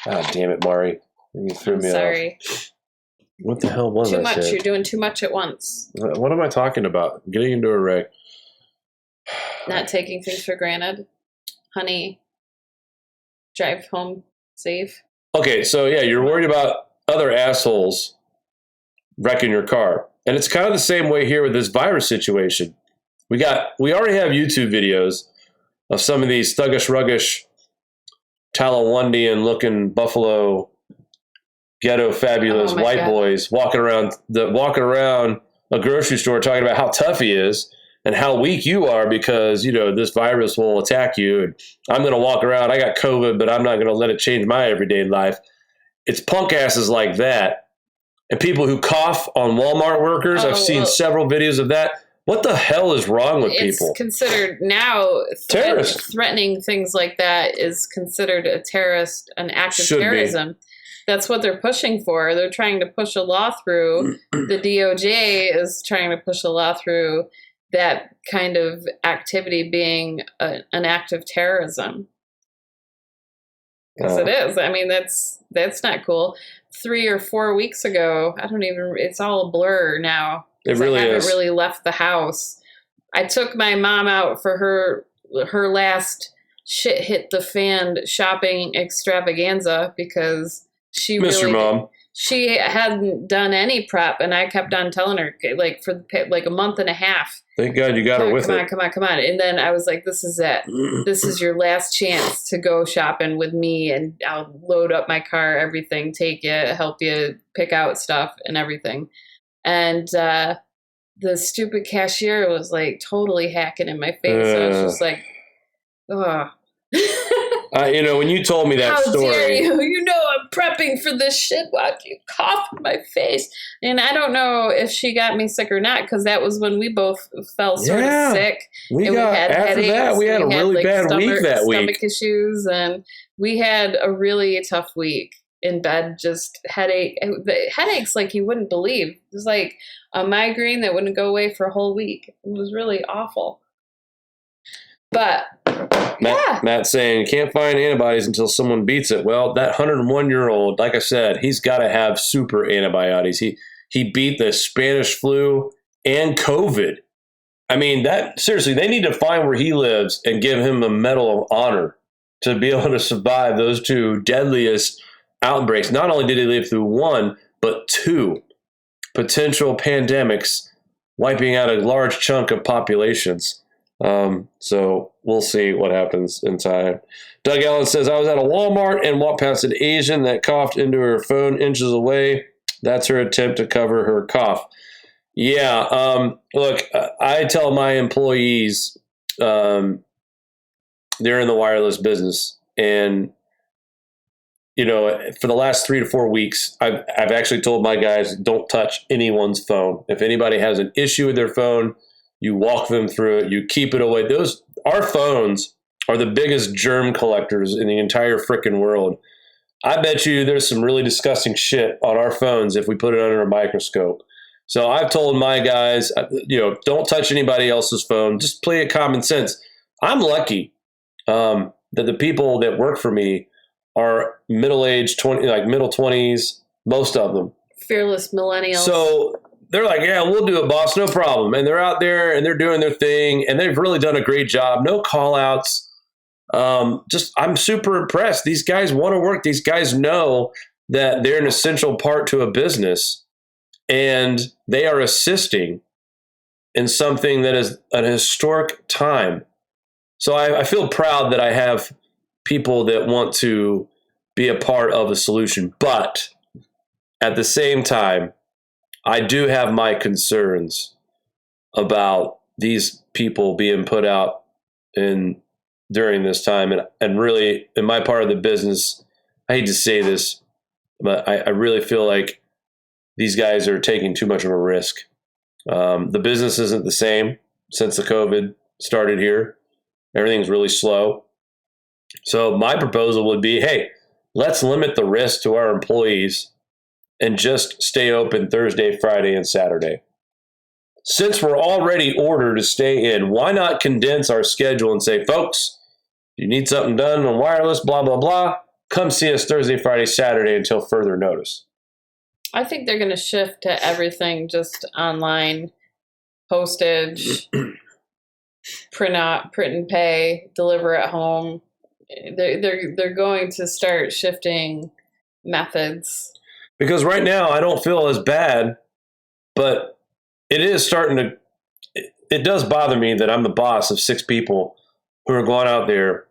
S1: damn it, Mari. You threw me
S2: sorry.
S1: off. What the hell was
S2: too
S1: I
S2: much.
S1: saying?
S2: You're doing too much at once.
S1: What am I talking about? Getting into a wreck.
S2: Not taking things for granted. Honey, drive home safe.
S1: Okay, so yeah, you're worried about other assholes wrecking your car. And it's kind of the same way here with this virus situation. We already have YouTube videos of some of these thuggish, ruggish, Talawundian looking Buffalo ghetto fabulous white boys walking around a grocery store talking about how tough he is and how weak you are because, this virus will attack you. And I'm going to walk around. I got COVID, but I'm not going to let it change my everyday life. It's punk asses like that. And people who cough on Walmart workers. I've seen several videos of that. What the hell is wrong with people?
S2: It's considered now
S1: terrorist.
S2: Threatening things like that is considered an act of terrorism. That's what they're pushing for. They're trying to push a law through. The DOJ is trying to push a law through that kind of activity being an act of terrorism. Because it is. I mean, that's not cool. 3 or 4 weeks ago, it's all a blur now.
S1: It really is.
S2: I haven't really left the house. I took my mom out for her last shit hit the fan shopping extravaganza because she
S1: miss your mom.
S2: She hadn't done any prep, and I kept on telling her for a month and a half.
S1: Thank God you got her with it.
S2: Come on. And then I was like, this is it. This is your last chance to go shopping with me, and I'll load up my car, everything, take you, help you pick out stuff and everything. And the stupid cashier was like totally hacking in my face. I was just like, ugh.
S1: When you told me that story. How
S2: dare you? I'm prepping for this shit. Why'd you cough in my face? And I don't know if she got me sick or not, because that was when we both fell sort of sick.
S1: We had headaches. We had a really bad week that week.
S2: Stomach issues, and we had a really tough week in bed, just headaches like you wouldn't believe. It was like a migraine that wouldn't go away for a whole week. It was really awful. But
S1: Matt's saying you can't find antibodies until someone beats it. Well, that 101-year-old, like I said, he's got to have super antibiotics. He beat the Spanish flu and COVID. I mean, seriously, they need to find where he lives and give him a Medal of Honor to be able to survive those two deadliest outbreaks. Not only did he live through one, but two potential pandemics, wiping out a large chunk of populations. So we'll see what happens in time. Doug Allen says, I was at a Walmart and walked past an Asian that coughed into her phone inches away. That's her attempt to cover her cough. Yeah. Look, I tell my employees, they're in the wireless business, and for the last 3 to 4 weeks, I've actually told my guys, don't touch anyone's phone. If anybody has an issue with their phone, you walk them through it. You keep it away. Our phones are the biggest germ collectors in the entire frickin' world. I bet you there's some really disgusting shit on our phones if we put it under a microscope. So I've told my guys, don't touch anybody else's phone. Just play it common sense. I'm lucky that the people that work for me are middle-aged, middle 20s, most of them.
S2: Fearless millennials.
S1: So they're like, yeah, we'll do it, boss, no problem. And they're out there and they're doing their thing, and they've really done a great job. No call outs. I'm super impressed. These guys want to work. These guys know that they're an essential part to a business, and they are assisting in something that is an historic time. So I feel proud that I have people that want to be a part of a solution. But at the same time, I do have my concerns about these people being put out during this time. And really, in my part of the business, I hate to say this, but I really feel like these guys are taking too much of a risk. The business isn't the same since the COVID started here. Everything's really slow. So my proposal would be, hey, let's limit the risk to our employees and just stay open Thursday, Friday, and Saturday. Since we're already ordered to stay in, why not condense our schedule and say, folks, you need something done on wireless, blah, blah, blah, come see us Thursday, Friday, Saturday until further notice.
S2: I think they're going to shift to everything just online, postage, print and pay, deliver at home. They're going to start shifting methods.
S1: Because right now I don't feel as bad, but it is it does bother me that I'm the boss of 6 people who are going out there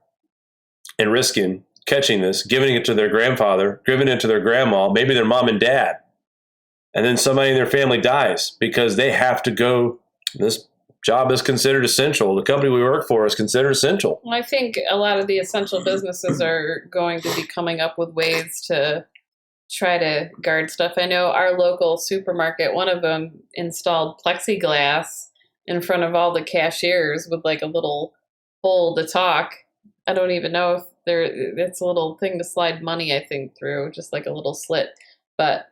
S1: and risking catching this, giving it to their grandfather, giving it to their grandma, maybe their mom and dad. And then somebody in their family dies because they have to go. This job is considered essential. The company we work for is considered essential.
S2: Well, I think a lot of the essential businesses are going to be coming up with ways to try to guard stuff. I know our local supermarket, one of them installed plexiglass in front of all the cashiers with like a little hole to talk. I don't even know if it's a little thing to slide money, I think, through, just like a little slit. But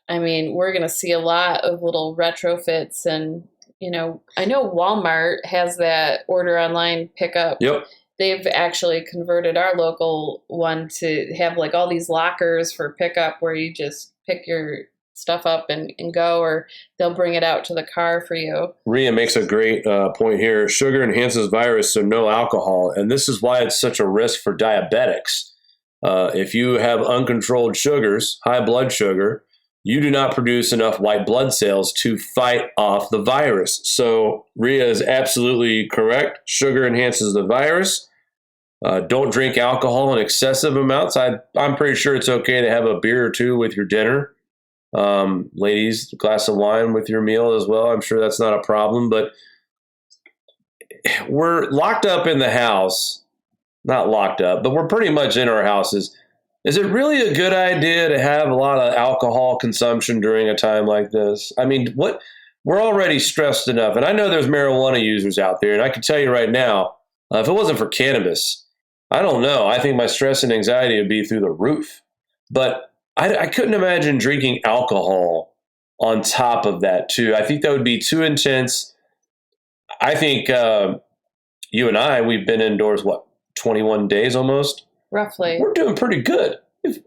S2: I mean, we're going to see a lot of little retrofits. And, I know Walmart has that order online pickup.
S1: Yep.
S2: They've actually converted our local one to have like all these lockers for pickup where you just pick your stuff up and go, or they'll bring it out to the car for you.
S1: Rhea makes a great point here. Sugar enhances virus, so no alcohol. And this is why it's such a risk for diabetics. If you have uncontrolled sugars, high blood sugar, you do not produce enough white blood cells to fight off the virus. So Rhea is absolutely correct. Sugar enhances the virus. Don't drink alcohol in excessive amounts. I'm pretty sure it's okay to have a beer or two with your dinner. Ladies, a glass of wine with your meal as well. I'm sure that's not a problem, but we're locked up in the house. Not locked up, but we're pretty much in our houses. Is it really a good idea to have a lot of alcohol consumption during a time like this? I mean, we're already stressed enough. And I know there's marijuana users out there. And I can tell you right now, if it wasn't for cannabis, I don't know. I think my stress and anxiety would be through the roof. But I couldn't imagine drinking alcohol on top of that, too. I think that would be too intense. I think you and I, we've been indoors, 21 days almost?
S2: Roughly.
S1: We're doing pretty good.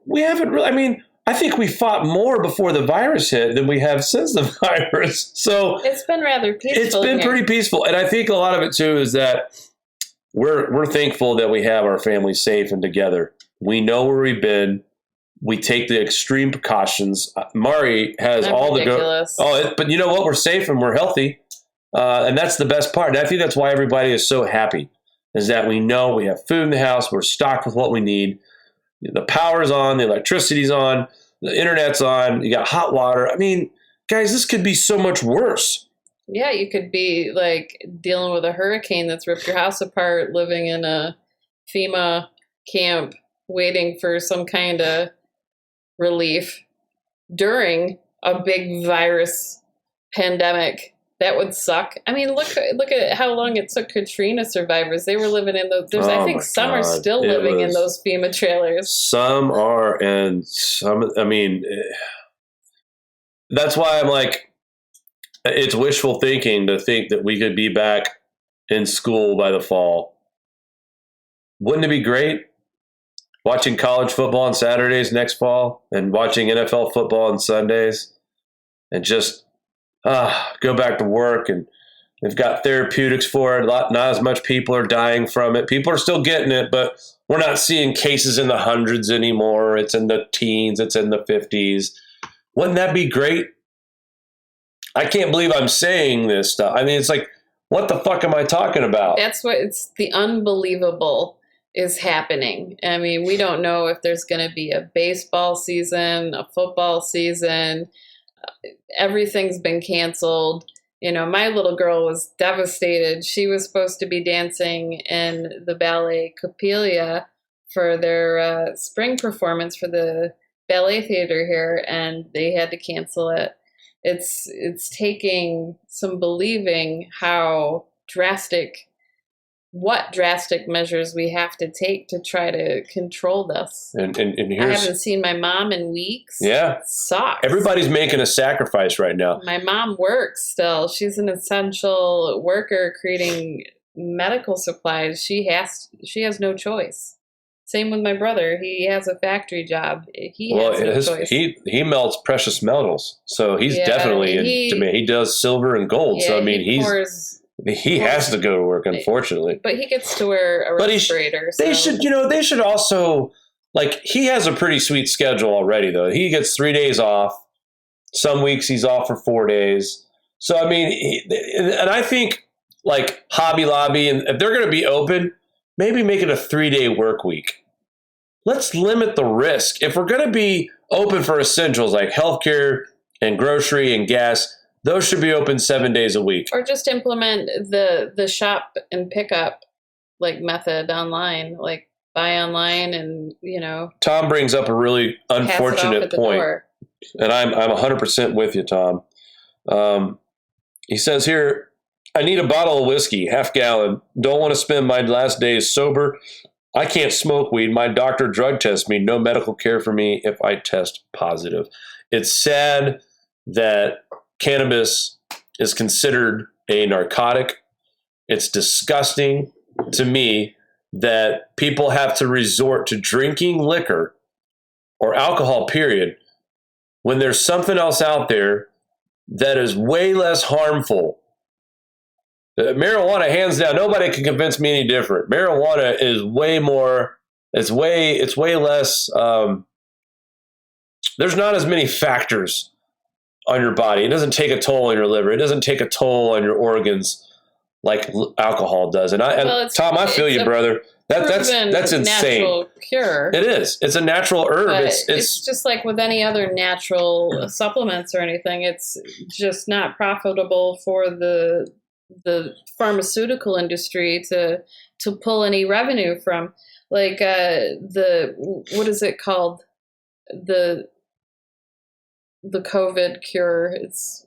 S1: We haven't really, I think we fought more before the virus hit than we have since the virus. So
S2: it's been rather peaceful.
S1: It's been pretty peaceful. And I think a lot of it, too, is that we're thankful that we have our family safe and together. We know where we've been. We take the extreme precautions. Mari has all
S2: ridiculous.
S1: But you know what? We're safe and we're healthy. And that's the best part. And I think that's why everybody is so happy, is that we know we have food in the house. We're stocked with what we need. The power's on. The electricity's on. The internet's on. You got hot water. Guys, this could be so much worse.
S2: Yeah, you could be like dealing with a hurricane that's ripped your house apart, living in a FEMA camp, waiting for some kind of relief during a big virus pandemic. That would suck. Look at how long it took Katrina survivors. They were living in those. I think some are still living in those FEMA trailers.
S1: Some are, and some. That's why I'm like, it's wishful thinking to think that we could be back in school by the fall. Wouldn't it be great? Watching college football on Saturdays next fall and watching NFL football on Sundays and just go back to work, and they've got therapeutics for it. Not as much people are dying from it. People are still getting it, but we're not seeing cases in the hundreds anymore. It's in the teens. It's in the 50s. Wouldn't that be great? I can't believe I'm saying this stuff. I mean, it's like, what the fuck am I talking about?
S2: That's what it's the unbelievable is happening. I mean, we don't know if there's going to be a baseball season, a football season. Everything's been canceled. My little girl was devastated. She was supposed to be dancing in the ballet Coppelia for their spring performance for the ballet theater here, and they had to cancel it. It's taking some believing what drastic measures we have to take to try to control this.
S1: And
S2: I haven't seen my mom in weeks.
S1: Yeah.
S2: It sucks.
S1: Everybody's making a sacrifice right now.
S2: My mom works still. She's an essential worker creating medical supplies. She has no choice. Same with my brother. He has a factory job. He has no choice.
S1: He melts precious metals, so he's definitely in demand. He does silver and gold, so I mean he has to go to work, unfortunately.
S2: But he gets to wear a respirator.
S1: They should also, like, he has a pretty sweet schedule already, though. He gets 3 days off. Some weeks he's off for 4 days. So I mean, and I think like Hobby Lobby, and if they're going to be open, maybe make it a 3-day work week. Let's limit the risk. If we're going to be open for essentials like healthcare and grocery and gas, those should be open 7 days a week.
S2: Or just implement the shop and pickup method online, like buy online and,
S1: Tom brings up a really unfortunate point. And I'm 100% with you, Tom. He says here, I need a bottle of whiskey, half gallon. Don't want to spend my last days sober. I can't smoke weed. My doctor drug tests me. No medical care for me if I test positive. It's sad that cannabis is considered a narcotic. It's disgusting to me that people have to resort to drinking liquor or alcohol, period, when there's something else out there that is way less harmful. Marijuana, hands down, nobody can convince me any different. Marijuana is way more, it's way less, there's not as many factors on your body. It doesn't take a toll on your liver. It doesn't take a toll on your organs like alcohol does. And Tom, I feel you, brother. That's insane.
S2: Natural cure.
S1: It is. It's a natural herb.
S2: It's just like with any other natural supplements or anything. It's just not profitable for the pharmaceutical industry to pull any revenue from. Like what is it called? The COVID cure. It's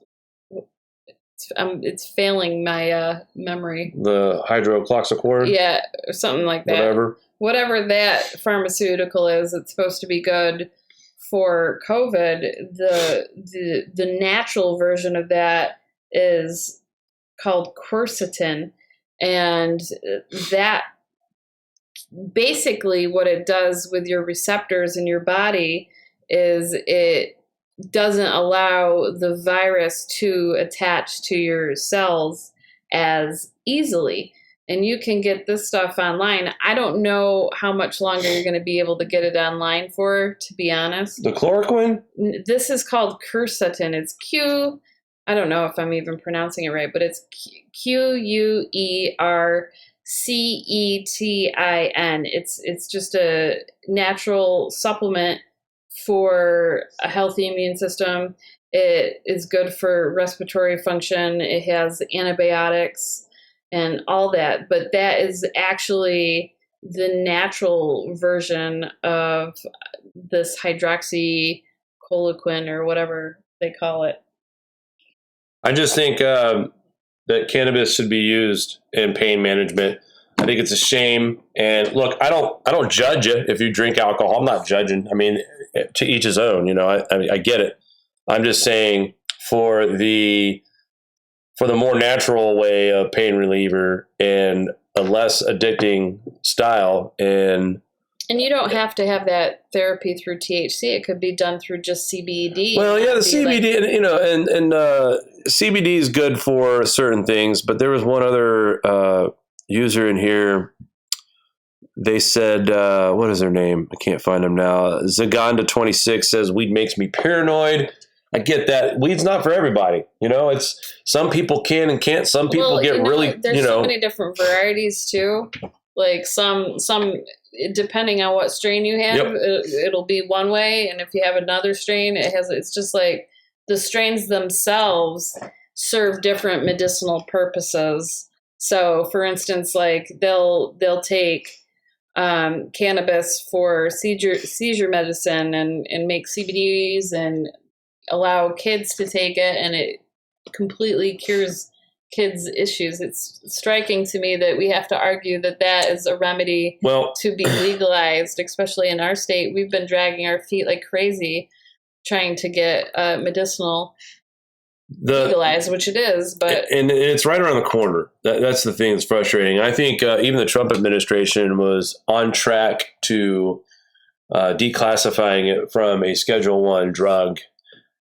S2: failing my memory. The
S1: hydroxychloroquine?
S2: Yeah, or something like that. Whatever that pharmaceutical is, it's supposed to be good for COVID. The natural version of that is called quercetin, and that basically what it does with your receptors in your body is it doesn't allow the virus to attach to your cells as easily. And you can get this stuff online. I don't know how much longer you're going to be able to get it online for, to be honest.
S1: The chloroquine?
S2: This is called quercetin. It's I don't know if I'm even pronouncing it right, but it's QUERCETIN. It's just a natural supplement for a healthy immune system. It is good for respiratory function. It has antibiotics and all that, but that is actually the natural version of this hydroxychloroquine or whatever they call it.
S1: I just think that cannabis should be used in pain management. I think it's a shame. And look, I don't judge you if you drink alcohol. I'm not judging. I mean, to each his own. I get it. I'm just saying for the more natural way of pain reliever and a less addicting style, and
S2: And you don't have to have that therapy through THC. It could be done through just CBD.
S1: Well, yeah, the CBD, and CBD is good for certain things, but there was one other user in here. They said, what is their name? I can't find them now. Zaganda26 says weed makes me paranoid. I get that. Weed's not for everybody. It's some people can and can't. Some people get really,
S2: There's so many different varieties too. Like some depending on what strain you have, it'll be one way, and if you have another strain, it's just like the strains themselves serve different medicinal purposes. So, for instance, like they'll take cannabis for seizure medicine and make CBDs and allow kids to take it, and it completely cures kids' issues. It's striking to me that we have to argue that is a remedy to be legalized, especially in our state. We've been dragging our feet like crazy trying to get medicinal legalized, which it is, and
S1: it's right around the corner. That's the thing that's frustrating. I think even the Trump administration was on track to declassifying it from a Schedule I drug,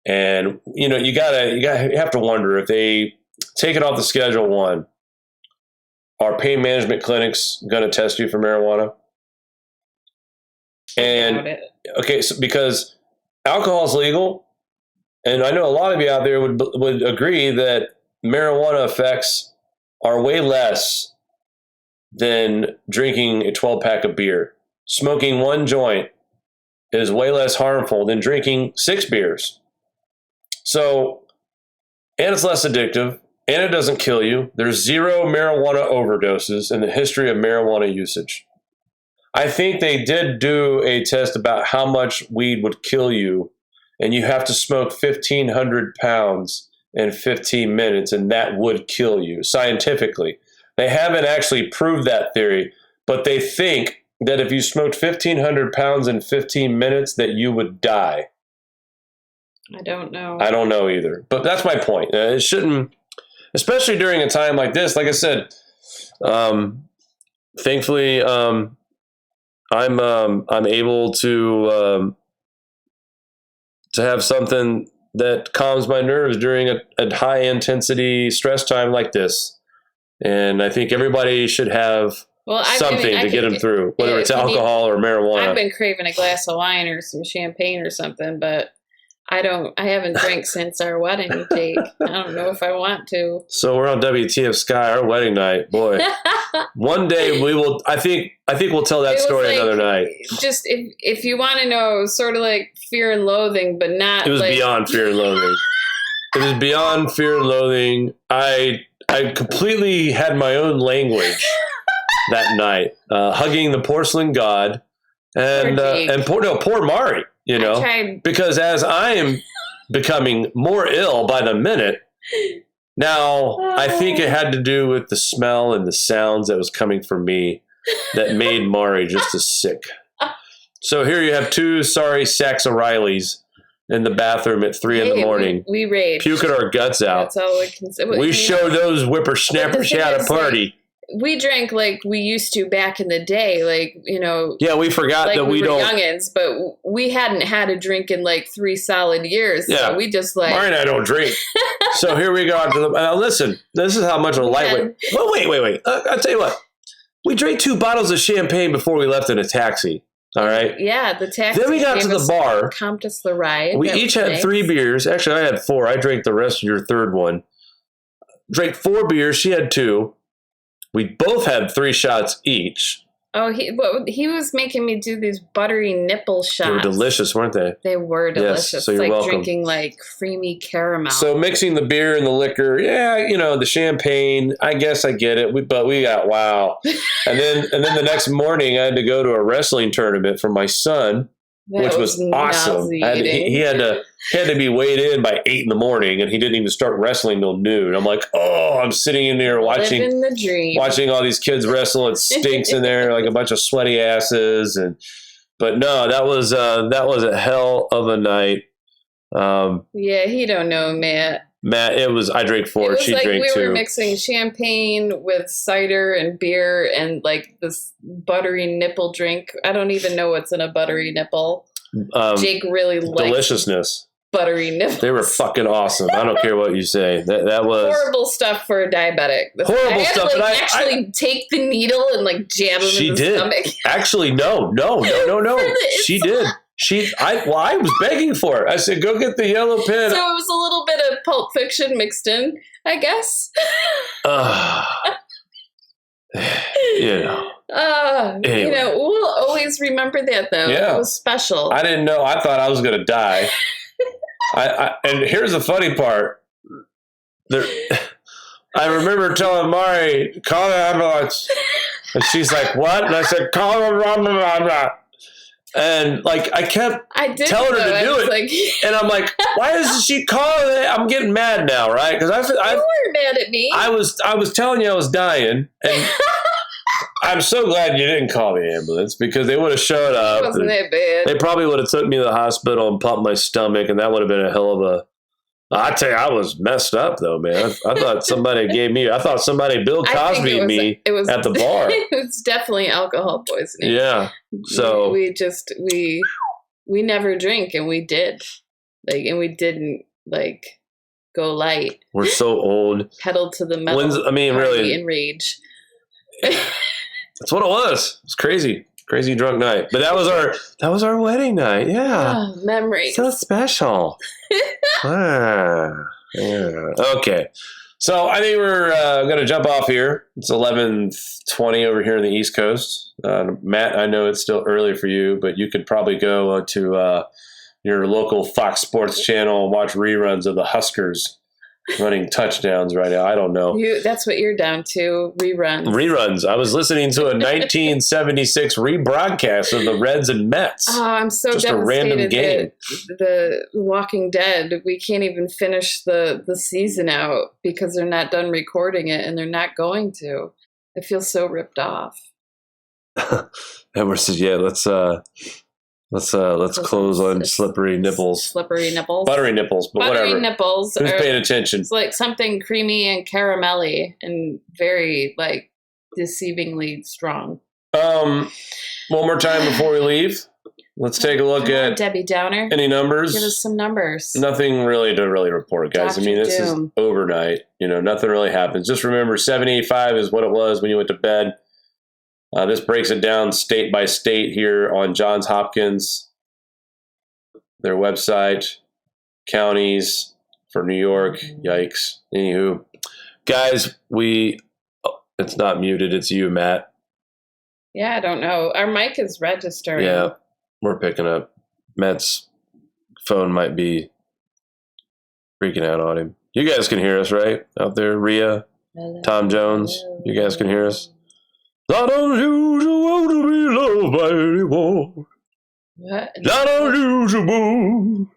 S1: and you have to wonder if they take it off the Schedule I. Are pain management clinics going to test you for marijuana? And okay, so because alcohol is legal. And I know a lot of you out there would agree that marijuana effects are way less than drinking a 12-pack of beer. Smoking one joint is way less harmful than drinking 6 beers. So, and it's less addictive, and it doesn't kill you. There's 0 marijuana overdoses in the history of marijuana usage. I think they did do a test about how much weed would kill you, and you have to smoke 1,500 pounds in 15 minutes, and that would kill you scientifically. They haven't actually proved that theory, but they think that if you smoked 1,500 pounds in 15 minutes, that you would die.
S2: I don't know.
S1: I don't know either, but that's my point. It shouldn't, especially during a time like this. Like I said, thankfully, I'm able to have something that calms my nerves during a high intensity stress time like this. And I think everybody should have something to get them through, whether it's alcohol or marijuana.
S2: I've been craving a glass of wine or some champagne or something, but I haven't drank since our wedding date. I don't know if I want to.
S1: So we're on WTF Sky, our wedding night. Boy, one day we will, I think we'll tell that story another night.
S2: Just if you want to know, sort of like Fear and Loathing, but not.
S1: It was beyond Fear and Loathing. It was beyond Fear and Loathing. I completely had my own language that night, hugging the porcelain god and poor Mari. Because as I am becoming more ill by the minute, now I think it had to do with the smell and the sounds that was coming from me that made Mari just as sick. So here you have 2 sorry sacks of Rileys in the bathroom at 3 in the morning.
S2: We raged.
S1: Puking our guts out.
S2: That's all we can say.
S1: We showed those whippersnappers how to party.
S2: We drank like we used to back in the day,
S1: Yeah, we forgot that we don't.
S2: Youngins, but we hadn't had a drink in like 3 solid years.
S1: Yeah,
S2: so we just like.
S1: Mari and I don't drink. So here we go. Now listen, this is how much of a lightweight. Well, wait. I'll tell you what. We drank 2 bottles of champagne before we left in a taxi. All right.
S2: Yeah, the taxi.
S1: Then we got to the bar.
S2: Comped us the ride.
S1: We each had 3 beers. Actually, I had 4. I drank the rest of your third one. Drank 4 beers. She had 2. We both had 3 shots each.
S2: Oh, he was making me do these buttery nipple shots.
S1: They were delicious, weren't they?
S2: They were delicious.
S1: Yes, so you're
S2: like
S1: welcome.
S2: Drinking like creamy caramel.
S1: So mixing the beer and the liquor, the champagne. I guess I get it. But we got wow. And then the next morning, I had to go to a wrestling tournament for my son, which was awesome. He had to be weighed in by 8 in the morning, and he didn't even start wrestling till noon. I'm like, I'm sitting in there watching
S2: the dream.
S1: Watching all these kids wrestle. It stinks in there like a bunch of sweaty asses. But no, that was a hell of a night.
S2: Yeah, he don't know, Matt.
S1: Matt, I drank 4.
S2: It was
S1: She
S2: like
S1: drank
S2: we
S1: 2.
S2: were mixing champagne with cider and beer and like this buttery nipple drink. I don't even know what's in a buttery nipple. Jake really likes
S1: Deliciousness.
S2: buttery nipples.
S1: They were fucking awesome. I don't care what you say. That was
S2: horrible stuff for a diabetic.
S1: Horrible
S2: I had
S1: stuff.
S2: to, like,
S1: But
S2: actually take the needle and like jab him
S1: she
S2: in the
S1: did.
S2: stomach.
S1: Actually, no. She did. I was begging for it. I said, go get the yellow pen.
S2: So it was a little bit of Pulp Fiction mixed in, I guess.
S1: Anyway.
S2: We'll always remember that though.
S1: Yeah.
S2: It was special.
S1: I didn't know. I thought I was going to die. And here's the funny part. I remember telling Mari, call the ambulance. And she's like, what? And I said, call the and like I kept telling her to do it, like, and I'm like, why isn't she calling it? I'm getting mad now, right? Because I
S2: you weren't mad at me.
S1: I was telling you I was dying, and I'm so glad you didn't call the ambulance because they would have showed up.
S2: It wasn't that bad.
S1: They probably would have took me to the hospital and pumped my stomach, and that would have been a hell of a. I tell you, I was messed up though, man. I thought somebody Bill Cosby me at the bar.
S2: It was definitely alcohol poisoning.
S1: Yeah. So
S2: we never drink, and we did, like, and we didn't like go light.
S1: We're so old.
S2: Pedal to the metal.
S1: Really,
S2: in rage.
S1: That's what it was. It was crazy drunk night. But that was our wedding night. Yeah.
S2: Oh, memories.
S1: So special. Yeah. Okay. So I think we're going to jump off here. It's 11:20 over here on the East Coast. Matt, I know it's still early for you, but you could probably go to your local Fox Sports channel and watch reruns of the Huskers running touchdowns right now. I don't know.
S2: That's what you're down to,
S1: reruns. I was listening to a 1976 rebroadcast of the Reds and Mets.
S2: Oh, I'm so
S1: just
S2: devastated
S1: a random game.
S2: The Walking Dead, we can't even finish the season out because they're not done recording it, and they're not going to. I feel so ripped off.
S1: Edward said, yeah, let's close on slippery nipples.
S2: Slippery nipples.
S1: Buttery nipples, but
S2: Buttery
S1: whatever.
S2: nipples.
S1: Who's paying attention?
S2: It's like something creamy and caramelly and very, like, deceivingly strong.
S1: One more time before we leave. Let's take a look at
S2: Debbie Downer.
S1: Any numbers?
S2: Give us some numbers.
S1: Nothing really to report, guys.
S2: Dr.
S1: This is overnight. Nothing really happens. Just remember 785 is what it was when you went to bed. This breaks it down state by state here on Johns Hopkins, their website, counties for New York. Yikes. Anywho, guys, it's not muted. It's you, Matt.
S2: Yeah, I don't know. Our mic is registering.
S1: Yeah, we're picking up. Matt's phone might be freaking out on him. You guys can hear us, right? Out there, Rhea, Tom Jones. You guys can hear us? Not unusual to be loved by anyone.
S2: What?
S1: Not unusual.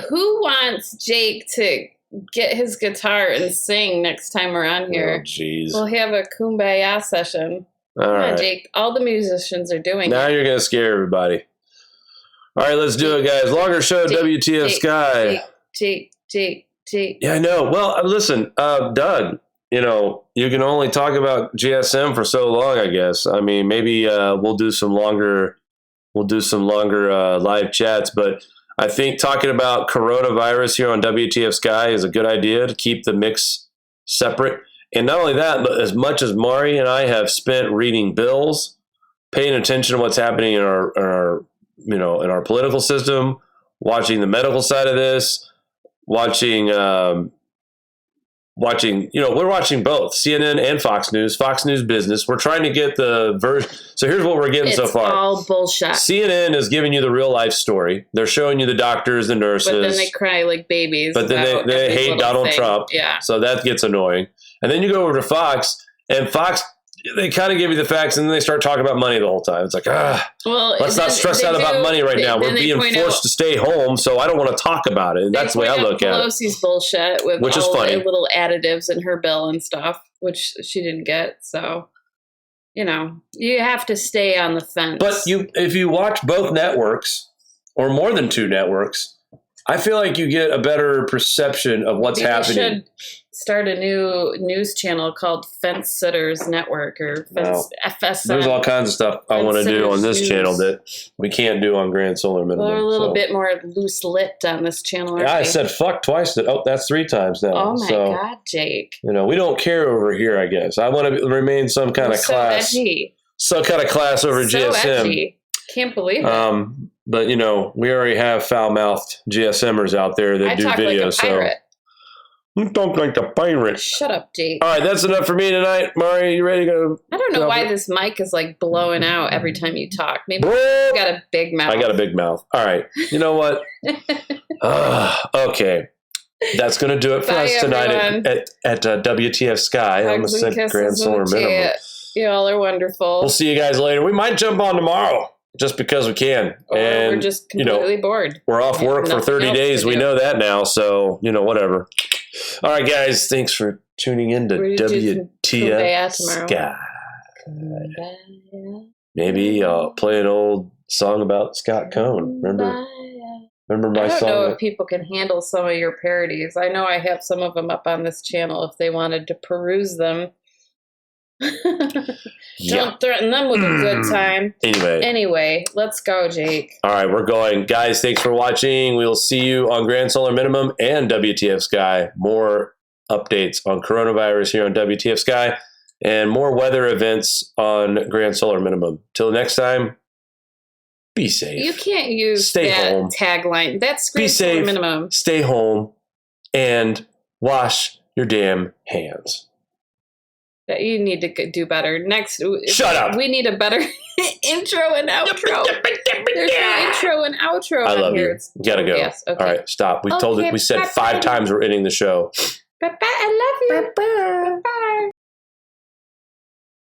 S2: Who wants Jake to get his guitar and sing next time we're on here?
S1: Oh, jeez.
S2: We'll have a kumbaya session. Come on, Jake. All the musicians are doing
S1: now
S2: it.
S1: You're going to scare everybody. All right, let's do it, guys. Longer show, WTF Sky.
S2: Jake.
S1: Yeah, I know. Well, listen, Doug. You can only talk about GSM for so long, I guess. I mean, maybe we'll do some longer live chats, but I think talking about coronavirus here on WTF Sky is a good idea to keep the mix separate. And not only that, but as much as Mari and I have spent reading bills, paying attention to what's happening in our political system, watching the medical side of this, watching, we're watching both CNN and Fox News Business. We're trying to get the version. So here's what we're getting so far.
S2: It's all bullshit.
S1: CNN is giving you the real life story. They're showing you the doctors, the nurses.
S2: But then they cry like babies.
S1: But then they hate Donald Trump.
S2: Yeah.
S1: So that gets annoying. And then you go over to Fox, and Fox, they kind of give you the facts, and then they start talking about money the whole time. It's like, let's not stress out about money right now. We're being forced to stay home, so I don't want to talk about it. And that's the way I look at it.
S2: Pelosi's bullshit with
S1: which is
S2: all
S1: funny.
S2: the little additives in her bill and stuff, which she didn't get. So, you have to stay on the fence.
S1: But if you watch both networks, or more than two networks, I feel like you get a better perception of what's
S2: Maybe we
S1: happening.
S2: should start a new news channel called Fence Sitters Network or FSN.
S1: There's all kinds of stuff I want to do on this channel that we can't do on Grand Solar Minimum.
S2: We're a little bit more loose lipped on this channel.
S1: Yeah, I said fuck twice. That's 3 times now.
S2: Oh my God, Jake.
S1: We don't care over here, I guess. I want to remain some kind of class.
S2: Edgy.
S1: Some kind of class over GSM.
S2: Edgy. Can't believe it.
S1: But, we already have foul-mouthed GSMers out there that do videos.
S2: Like a pirate.
S1: You talk like a pirate.
S2: Shut up, Jake.
S1: All right, that's enough for me tonight. Mari, you ready to go?
S2: I don't know why this mic is like blowing out every time you talk. Maybe you got a big mouth.
S1: I got a big mouth. All right. You know what? Okay. That's going to do it for us tonight at WTF Sky. I almost said Grand Solar Minimum.
S2: Y'all are wonderful.
S1: We'll see you guys later. We might jump on tomorrow just because we can.
S2: Or we're just completely bored.
S1: We're off work for 30 days. We know that now. So, whatever. All right, guys. Thanks for tuning in to WTF Sky. Maybe I'll play an old song about Scott Cohn. Remember my song?
S2: I don't know if people can handle some of your parodies. I know I have some of them up on this channel if they wanted to peruse them. Don't threaten them with a good time. Anyway, let's go, Jake.
S1: All right, we're going. Guys, thanks for watching. We'll see you on Grand Solar Minimum and WTF Sky. More updates on coronavirus here on WTF Sky and more weather events on Grand Solar Minimum. Till next time, be safe.
S2: You can't use that tagline. That's Grand Solar Minimum.
S1: Stay home and wash your damn hands.
S2: You need to do better. Next,
S1: shut up.
S2: We need a better intro and outro. There's no intro and outro.
S1: I love
S2: here.
S1: You. You gotta go. Yes, okay. All right, stop. We said 5 times we're ending the show.
S2: Bye-bye. I love you. Bye-bye. Bye-bye.